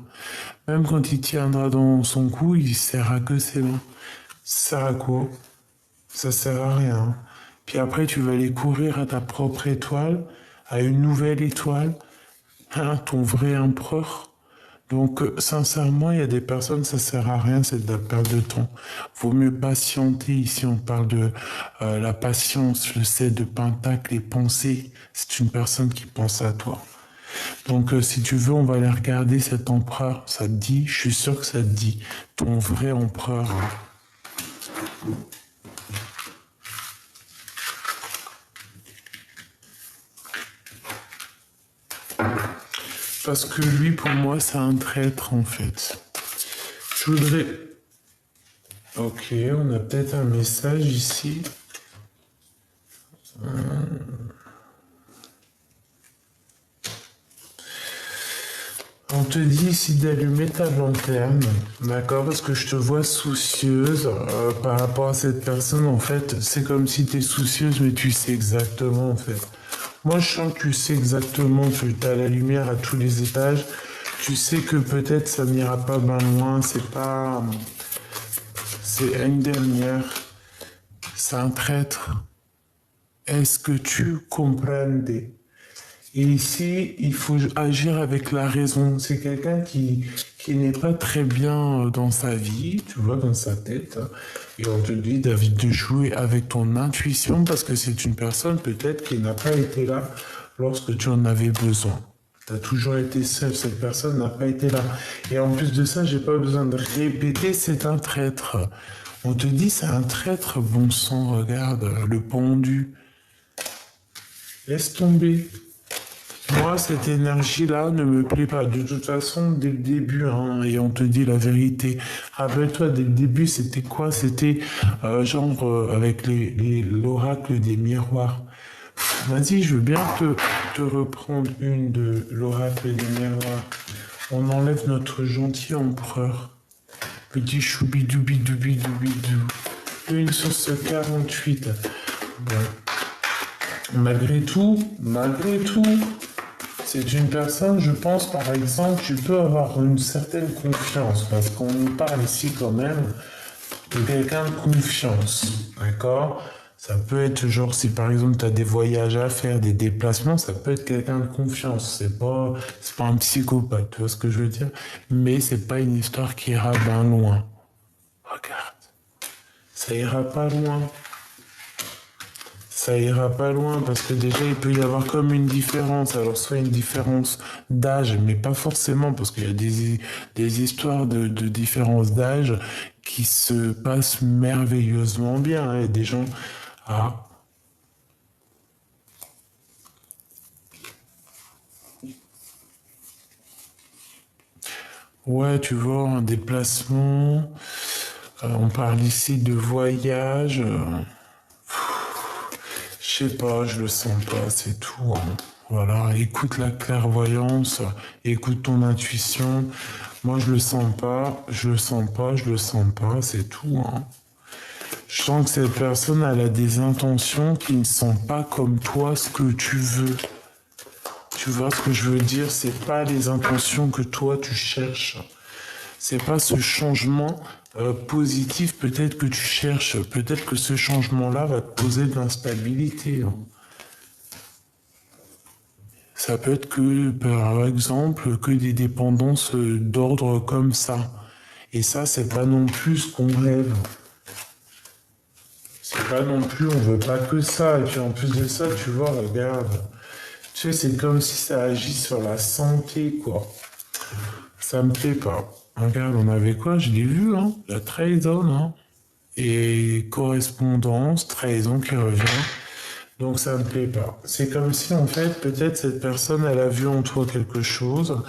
Même quand il tiendra dans son cou, il sert à que ses mains. Ça sert à quoi? Ça sert à rien. Puis après, tu vas aller courir à ta propre étoile, à une nouvelle étoile, ton vrai empereur. Donc, sincèrement, il y a des personnes, ça sert à rien, c'est de la perte de temps. Vaut mieux patienter. Ici, on parle de la patience, le 7 de Pentacle, les pensées. C'est une personne qui pense à toi. Donc, si tu veux, on va aller regarder cet empereur. Ça te dit? Je suis sûr que ça te dit. Ton vrai empereur. Parce que lui, pour moi, c'est un traître, en fait. Je voudrais... Ok, on a peut-être un message ici. On te dit ici d'allumer ta lanterne, d'accord? Parce que je te vois soucieuse par rapport à cette personne. En fait, c'est comme si tu es soucieuse, mais tu sais exactement, en fait. Moi, je sens que tu sais exactement que tu as la lumière à tous les étages. Tu sais que peut-être ça n'ira pas bien loin. C'est pas... C'est une dernière. C'est un traître. Est-ce que tu comprends? Et ici, il faut agir avec la raison. C'est quelqu'un qui n'est pas très bien dans sa vie, tu vois, dans sa tête. Et on te dit, David, de jouer avec ton intuition parce que c'est une personne peut-être qui n'a pas été là lorsque tu en avais besoin. Tu as toujours été seul, cette personne n'a pas été là. Et en plus de ça, j'ai pas besoin de répéter, c'est un traître. On te dit, c'est un traître, bon sang, regarde, le pendu. Laisse tomber. Moi, cette énergie-là ne me plaît pas. De toute façon, dès le début, et on te dit la vérité. Rappelle-toi, dès le début, c'était quoi? C'était avec l'oracle des miroirs. Vas-y, je veux bien te reprendre une de l'oracle des miroirs. On enlève notre gentil empereur. Petit choubidoubidoubidoubidou. Une sur ce 48. Bon. Malgré tout, c'est une personne, je pense, par exemple, tu peux avoir une certaine confiance, parce qu'on nous parle ici quand même de quelqu'un de confiance, d'accord? Ça peut être genre, si par exemple tu as des voyages à faire, des déplacements, ça peut être quelqu'un de confiance, c'est pas un psychopathe, tu vois ce que je veux dire? Mais c'est pas une histoire qui ira bien loin. Regarde, ça ira pas loin. Ça ira pas loin parce que déjà il peut y avoir comme une différence. Alors soit une différence d'âge, mais pas forcément parce qu'il y a des histoires de différence d'âge qui se passent merveilleusement bien. Et des gens... Ah. Ouais, tu vois, un déplacement. On parle ici de voyage. Je sais pas, je le sens pas, c'est tout. Voilà, écoute la clairvoyance, écoute ton intuition. Moi, je le sens pas, c'est tout. Je sens que cette personne, elle a des intentions qui ne sont pas comme toi ce que tu veux. Tu vois ce que je veux dire? C'est pas les intentions que toi tu cherches. C'est pas ce changement positif peut-être que tu cherches. Peut-être que ce changement-là va te poser de l'instabilité. Ça peut être que, par exemple, que des dépendances d'ordre comme ça. Et ça, c'est pas non plus ce qu'on rêve. C'est pas non plus, on veut pas que ça. Et puis en plus de ça, tu vois, regarde. Tu sais, c'est comme si ça agit sur la santé, quoi. Ça me plaît pas. Regarde, on avait quoi? Je l'ai vu, la trahison, et correspondance, trahison qui revient. Donc ça me plaît pas. C'est comme si en fait, peut-être cette personne, elle a vu en toi quelque chose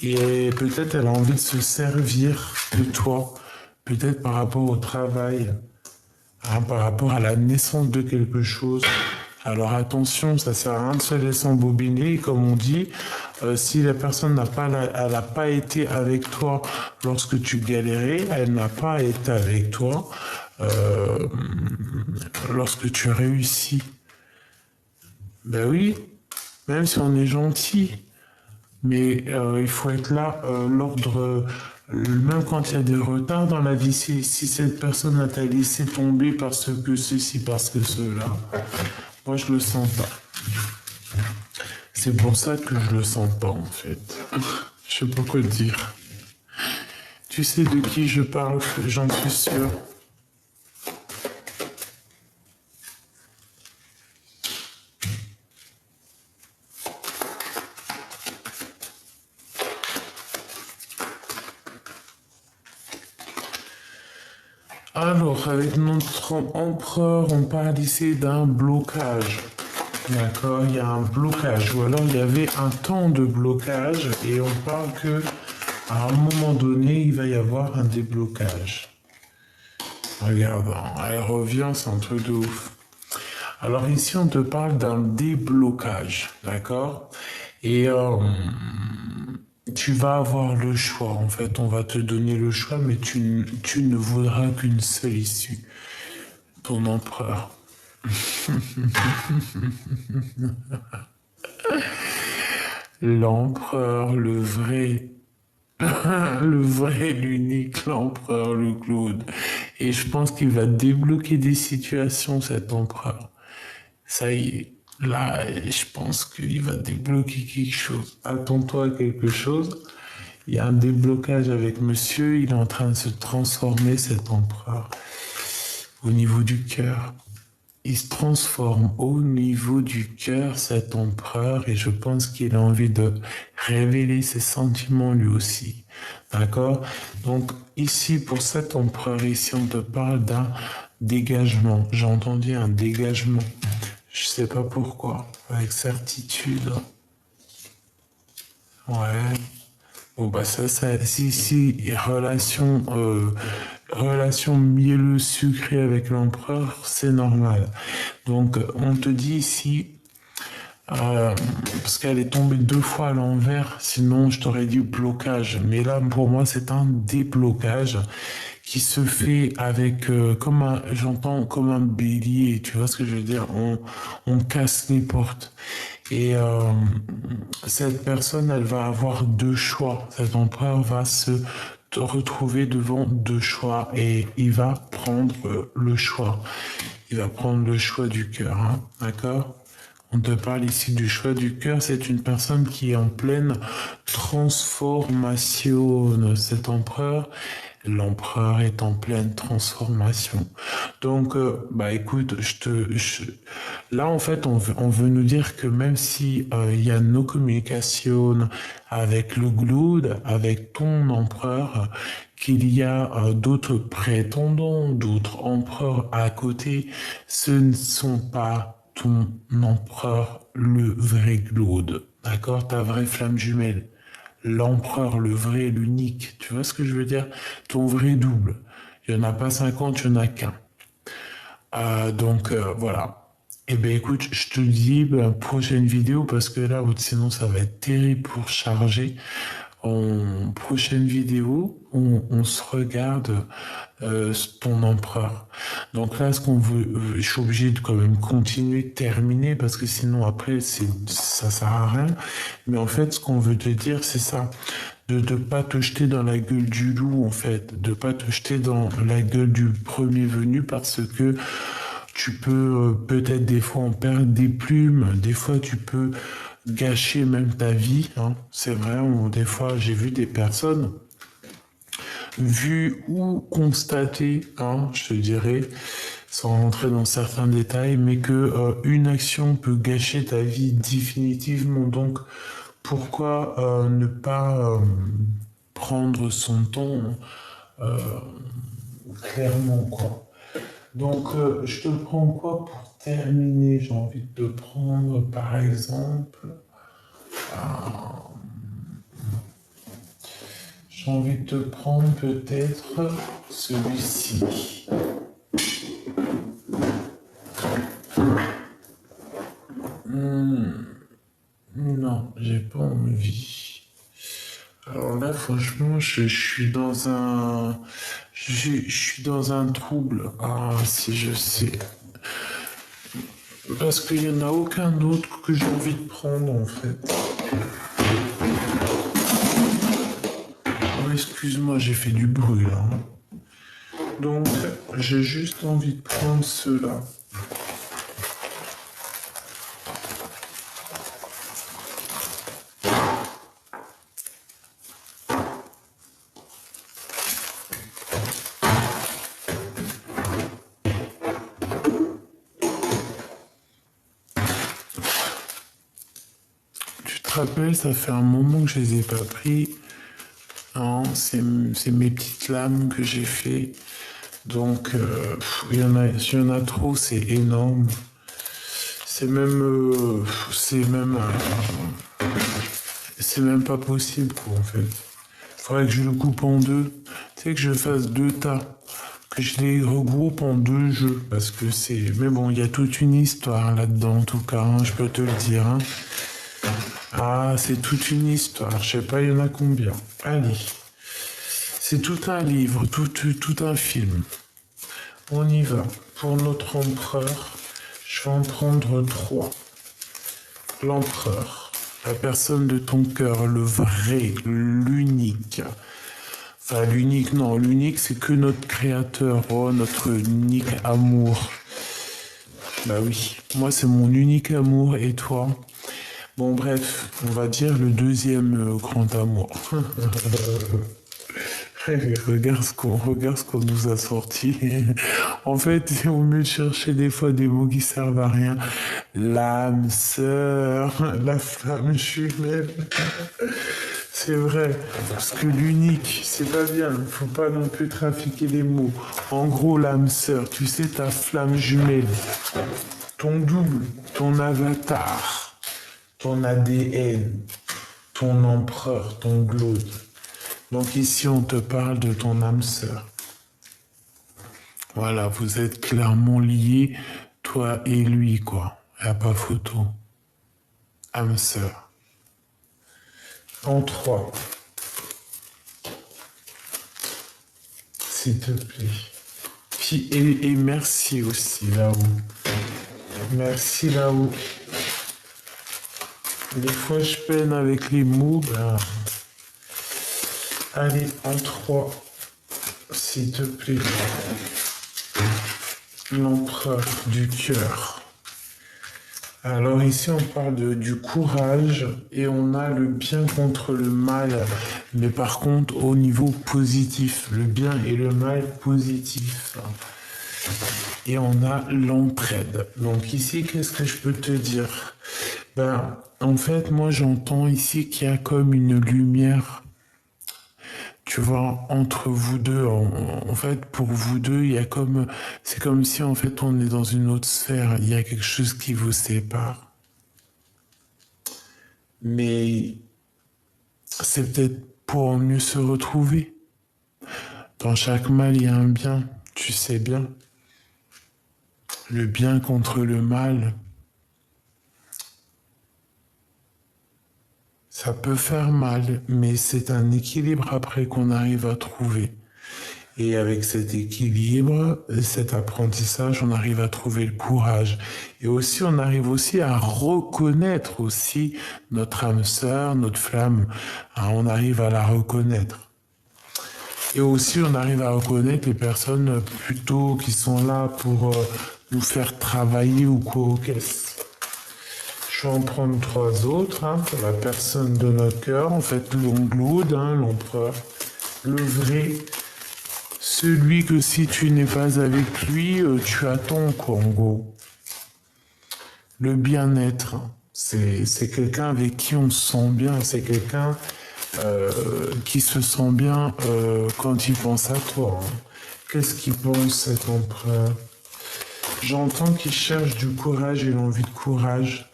et peut-être elle a envie de se servir de toi. peut-être par rapport au travail, hein, par rapport à la naissance de quelque chose. Alors attention, ça sert à rien de se laisser embobiner, comme on dit. Si la personne elle n'a pas été avec toi lorsque tu galérais, elle n'a pas été avec toi lorsque tu réussis. Ben oui, même si on est gentil, mais il faut être là, même quand il y a des retards dans la vie, si cette personne t'a laissé tomber parce que ceci, parce que cela, moi je le sens pas. C'est pour ça que je le sens pas en fait. Je sais pas quoi te dire. Tu sais de qui je parle, j'en suis sûr. Alors, avec notre empereur, on parle ici d'un blocage. D'accord, il y a un blocage. Ou alors il y avait un temps de blocage et on parle que à un moment donné, il va y avoir un déblocage. Regarde, elle revient, c'est un truc de ouf. Alors ici, on te parle d'un déblocage, d'accord? Et tu vas avoir le choix. En fait, on va te donner le choix, mais tu ne voudras qu'une seule issue. Ton empereur. L'empereur, le vrai. Le vrai, l'unique, l'empereur, le Claude. Et je pense qu'il va débloquer des situations, cet empereur. Ça y est. Là, je pense qu'il va débloquer quelque chose. Attends-toi à quelque chose. Il y a un déblocage avec monsieur. Il est en train de se transformer, cet empereur, au niveau du cœur. Il se transforme au niveau du cœur, cet empereur, et je pense qu'il a envie de révéler ses sentiments lui aussi. D'accord? Donc, ici, pour cet empereur, ici, on te parle d'un dégagement. J'ai entendu un dégagement. Je sais pas pourquoi. Avec certitude. Ouais. Bon, bah, si, relation mielleux sucrée avec l'empereur, c'est normal. Donc, on te dit ici, parce qu'elle est tombée 2 fois à l'envers, sinon je t'aurais dit blocage. Mais là, pour moi, c'est un déblocage qui se fait avec, j'entends comme un bélier, tu vois ce que je veux dire? On casse les portes. Et cette personne, elle va avoir 2 choix. Cet empereur va se retrouver devant 2 choix et il va prendre le choix. Il va prendre le choix du cœur, hein, d'accord? On te parle ici du choix du cœur. C'est une personne qui est en pleine transformation. Cet empereur, l'empereur est en pleine transformation. Donc, bah écoute, là en fait, on veut nous dire que même si il y a nos communications avec le Glood, avec ton empereur, qu'il y a d'autres prétendants, d'autres empereurs à côté, ce ne sont pas ton empereur, le vrai Claude, d'accord? Ta vraie flamme jumelle. L'empereur, le vrai, l'unique. Tu vois ce que je veux dire? Ton vrai double. Il n'y en a pas 50, il n'y en a qu'un. Donc, voilà. Eh bien, écoute, je te dis, prochaine vidéo, parce que là, sinon, ça va être terrible pour charger. En prochaine vidéo, on se regarde ton empereur. Donc là, ce qu'on veut, je suis obligé de quand même continuer, terminer, parce que sinon après, ça sert à rien. Mais en fait, ce qu'on veut te dire, c'est ça. De ne pas te jeter dans la gueule du loup, en fait. De pas te jeter dans la gueule du premier venu, parce que tu peux peut-être des fois en perdre des plumes, des fois tu peux gâcher même ta vie, hein. C'est vrai, des fois j'ai vu des personnes, vu ou constater, hein, je te dirais, sans rentrer dans certains détails, mais que une action peut gâcher ta vie définitivement. Donc pourquoi ne pas prendre son temps clairement, quoi. Donc, je te prends quoi pour terminer? J'ai envie de te prendre, par exemple, j'ai j'ai envie de te prendre peut-être celui-ci. Non, j'ai pas envie. Alors là, franchement, je suis dans je suis dans un trouble. Ah, si je sais. Parce qu'il n'y en a aucun autre que j'ai envie de prendre, en fait. Oh, excuse-moi, j'ai fait du bruit, là. Donc, j'ai juste envie de prendre ceux-là. Tu te rappelles, ça fait un moment que je les ai pas pris. Hein, c'est mes petites lames que j'ai fait. Donc, il y en a trop, c'est énorme. C'est même pas possible, quoi, en fait. Faudrait que je le coupe en deux. Tu sais, que je fasse deux tas. Que je les regroupe en deux jeux. Parce que c'est... Mais bon, il y a toute une histoire là-dedans, en tout cas, hein, je peux te le dire. Hein. Ah, c'est toute une histoire. Je sais pas, il y en a combien. Allez. C'est tout un livre, tout un film. On y va. Pour notre empereur, je vais en prendre 3. L'empereur, la personne de ton cœur, le vrai, l'unique. Enfin, l'unique, non, l'unique, c'est que notre créateur, oh, notre unique amour. Bah oui, moi, c'est mon unique amour, et toi? Bon, bref, on va dire le deuxième grand amour. Regarde ce qu'on nous a sorti. En fait, au mieux de chercher des fois des mots qui servent à rien. L'âme sœur, la flamme jumelle. C'est vrai, parce que l'unique, c'est pas bien. Faut pas non plus trafiquer les mots. En gros, l'âme sœur, tu sais, ta flamme jumelle, ton double, ton avatar, ton ADN, ton empereur, ton glaude. Donc ici, on te parle de ton âme sœur. Voilà, vous êtes clairement liés, toi et lui, quoi. Y a pas photo. Âme sœur. En 3. S'il te plaît. Puis, et merci aussi, là-haut. Merci, là-haut. Des fois, je peine avec les mots, ben... Allez, en 3, s'il te plaît. L'empereur du cœur. Alors ici, on parle du courage et on a le bien contre le mal. Mais par contre, au niveau positif, le bien et le mal positif. Et on a l'entraide. Donc ici, qu'est-ce que je peux te dire? Ben, en fait, moi, j'entends ici qu'il y a comme une lumière. Tu vois, entre vous deux, en fait, pour vous deux, il y a comme, c'est comme si en fait on est dans une autre sphère. Il y a quelque chose qui vous sépare. Mais c'est peut-être pour mieux se retrouver. Dans chaque mal, il y a un bien, tu sais bien. Le bien contre le mal. Ça peut faire mal, mais c'est un équilibre après qu'on arrive à trouver. Et avec cet équilibre, cet apprentissage, on arrive à trouver le courage. Et aussi, on arrive aussi à reconnaître aussi notre âme sœur, notre flamme. Hein, on arrive à la reconnaître. Et aussi, on arrive à reconnaître les personnes plutôt qui sont là pour nous faire travailler ou quoi aux caisses. Je vais en prendre 3 autres, hein, pour la personne de notre cœur, en fait, l'onglaude, hein, l'empereur, le vrai, celui que si tu n'es pas avec lui, tu attends, quoi, en gros. Le bien-être, hein, c'est quelqu'un avec qui on se sent bien, c'est quelqu'un qui se sent bien quand il pense à toi. Hein. Qu'est-ce qu'il pense, cet empereur? J'entends qu'il cherche du courage et l'envie de courage.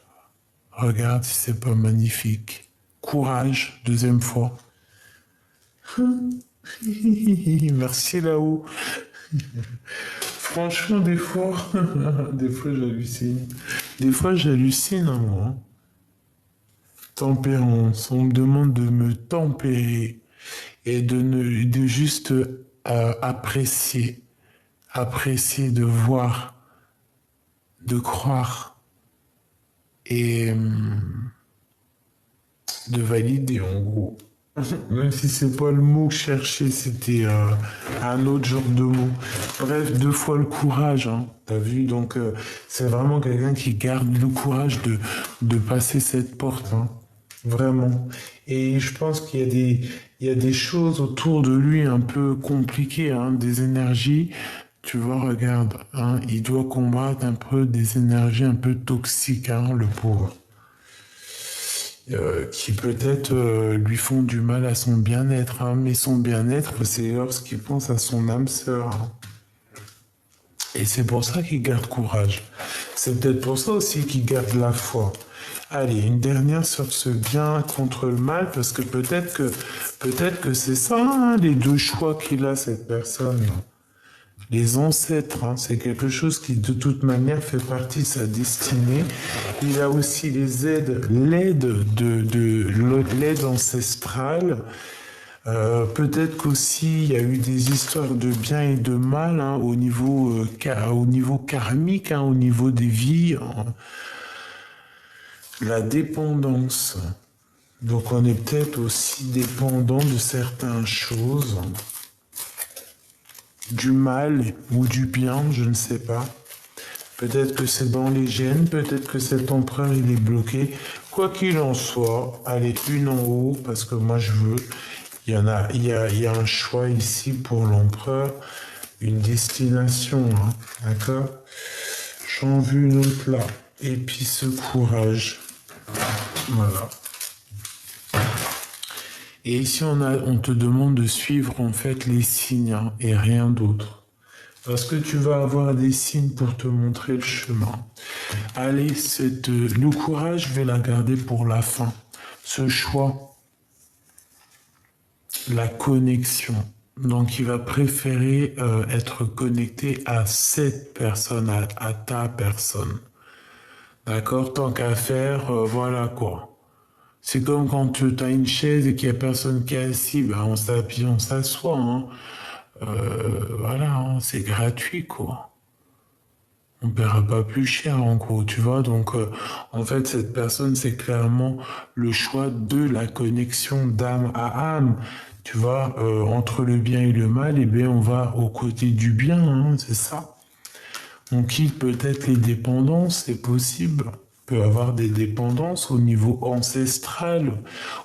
Regarde si c'est pas magnifique. Courage, deuxième fois. Merci là-haut. Franchement, des fois, des fois j'hallucine. Des fois j'hallucine, hein, moi, hein. Tempérance, on me demande de me tempérer et de juste apprécier, apprécier, de voir, de croire et de valider en gros. Même si c'est pas le mot que je cherchais, c'était un autre genre de mot. Bref, deux fois le courage, hein, t'as vu? Donc c'est vraiment quelqu'un qui garde le courage de passer cette porte, hein. Vraiment. Et je pense il y a des choses autour de lui un peu compliquées, hein, des énergies. Tu vois, regarde, hein, il doit combattre un peu des énergies un peu toxiques, hein, le pauvre, qui peut-être lui font du mal à son bien-être, hein, mais son bien-être, c'est lorsqu'il pense à son âme sœur, hein. Et c'est pour ça qu'il garde courage. C'est peut-être pour ça aussi qu'il garde la foi. Allez, une dernière sur ce bien contre le mal, parce que peut-être que c'est ça, hein, les deux choix qu'il a, cette personne. Les ancêtres, hein, c'est quelque chose qui de toute manière fait partie de sa destinée. Il a aussi les aides, l'aide ancestrale. Peut-être qu'aussi il y a eu des histoires de bien et de mal, hein, au niveau karmique, hein, au niveau des vies, hein. La dépendance. Donc on est peut-être aussi dépendant de certaines choses, du mal ou du bien, je ne sais pas. Peut-être que c'est dans les gènes, peut-être que cet empereur il est bloqué. Quoi qu'il en soit, allez, une en haut, parce que moi je veux. Il y a un choix ici pour l'empereur, une destination, hein, d'accord? J'en veux une autre là. Et puis ce courage. Voilà. Et ici, on te demande de suivre en fait les signes, hein, et rien d'autre. Parce que tu vas avoir des signes pour te montrer le chemin. Allez, le courage, je vais la garder pour la fin. Ce choix, la connexion. Donc, il va préférer être connecté à cette personne, à ta personne. D'accord? Tant qu'à faire, voilà quoi. C'est comme quand tu as une chaise et qu'il n'y a personne qui est assis, ben on s'appuie, on s'assoit, hein. Voilà, hein, c'est gratuit, quoi. On ne paiera pas plus cher, en gros, tu vois. Donc, en fait, cette personne, c'est clairement le choix de la connexion d'âme à âme. Tu vois, entre le bien et le mal, eh bien, on va au côté du bien, hein, c'est ça. On quitte peut-être les dépendances, c'est possible. On peut avoir des dépendances au niveau ancestral,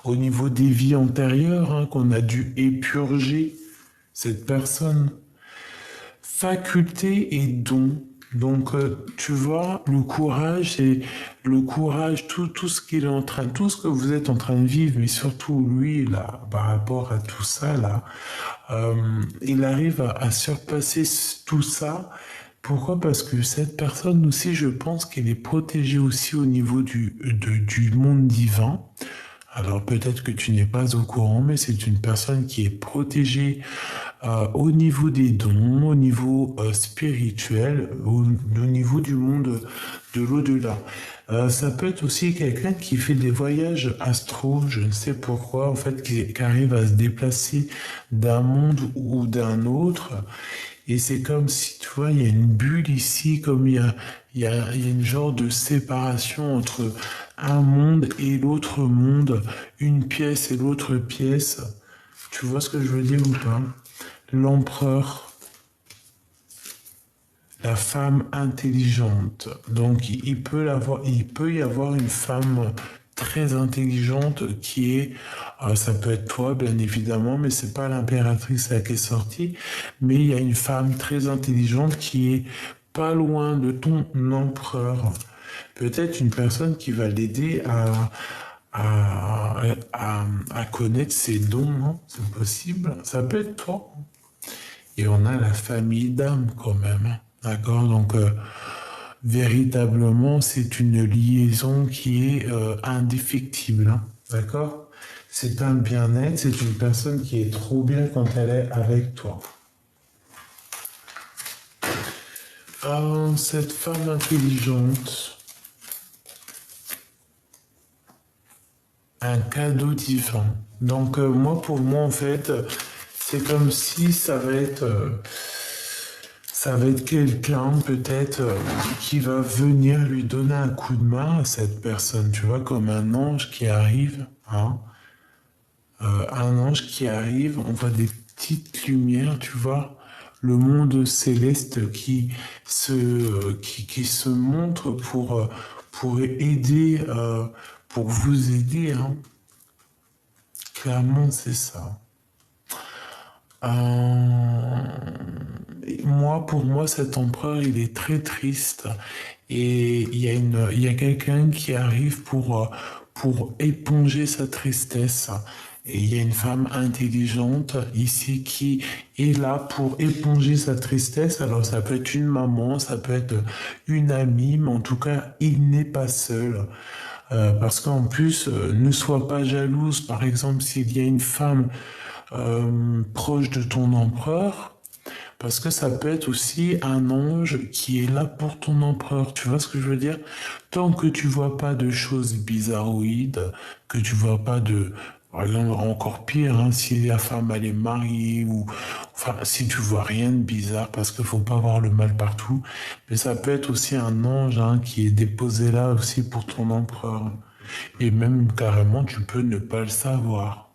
au niveau des vies antérieures, hein, qu'on a dû épurger cette personne. Faculté et don. Donc, tu vois, le courage, c'est le courage, tout ce qu'il est en train, tout ce que vous êtes en train de vivre, mais surtout lui, là, par rapport à tout ça, là, il arrive à surpasser tout ça. Pourquoi? Parce que cette personne aussi, je pense qu'elle est protégée aussi au niveau du monde divin. Alors peut-être que tu n'es pas au courant, mais c'est une personne qui est protégée au niveau des dons, au niveau spirituel, au niveau du monde de l'au-delà. Ça peut être aussi quelqu'un qui fait des voyages astro, je ne sais pourquoi, en fait, qui arrive à se déplacer d'un monde ou d'un autre. Et c'est comme si, tu vois, il y a une bulle ici, comme il y a une genre de séparation entre un monde et l'autre monde, une pièce et l'autre pièce. Tu vois ce que je veux dire ou pas? L'empereur, la femme intelligente. Donc il peut y avoir une femme très intelligente qui est, ça peut être toi bien évidemment, mais c'est pas l'impératrice là qui est sortie, mais il y a une femme très intelligente qui est pas loin de ton empereur. Peut-être une personne qui va l'aider à connaître ses dons, hein. C'est possible. Ça peut être toi. Et on a la famille d'âme quand même, hein. D'accord? Donc, véritablement, c'est une liaison qui est indéfectible, hein. D'accord? c'est un bien-être, c'est une personne qui est trop bien quand elle est avec toi. Cette femme intelligente, un cadeau divin. Donc moi, pour moi, en fait, c'est comme si ça va être quelqu'un peut-être qui va venir lui donner un coup de main à cette personne, tu vois, comme un ange qui arrive, hein. Un ange qui arrive, on voit des petites lumières, tu vois, le monde céleste qui se montre pour aider, pour vous aider, hein. Clairement, c'est ça. Euh, pour moi, cet empereur, il est très triste. Et il y a quelqu'un qui arrive pour éponger sa tristesse. Et il y a une femme intelligente ici qui est là pour éponger sa tristesse. Alors ça peut être une maman, ça peut être une amie, mais en tout cas, il n'est pas seul. Parce qu'en plus, ne sois pas jalouse. Par exemple, s'il y a une femme proche de ton empereur, parce que ça peut être aussi un ange qui est là pour ton empereur. Tu vois ce que je veux dire? Tant que tu vois pas de choses bizarroïdes, que tu vois pas de... Par exemple, encore pire, hein, si la femme elle est mariée ou... Enfin, si tu vois rien de bizarre, parce qu'il faut pas voir le mal partout. Mais ça peut être aussi un ange hein, qui est déposé là aussi pour ton empereur. Et même carrément, tu peux ne pas le savoir.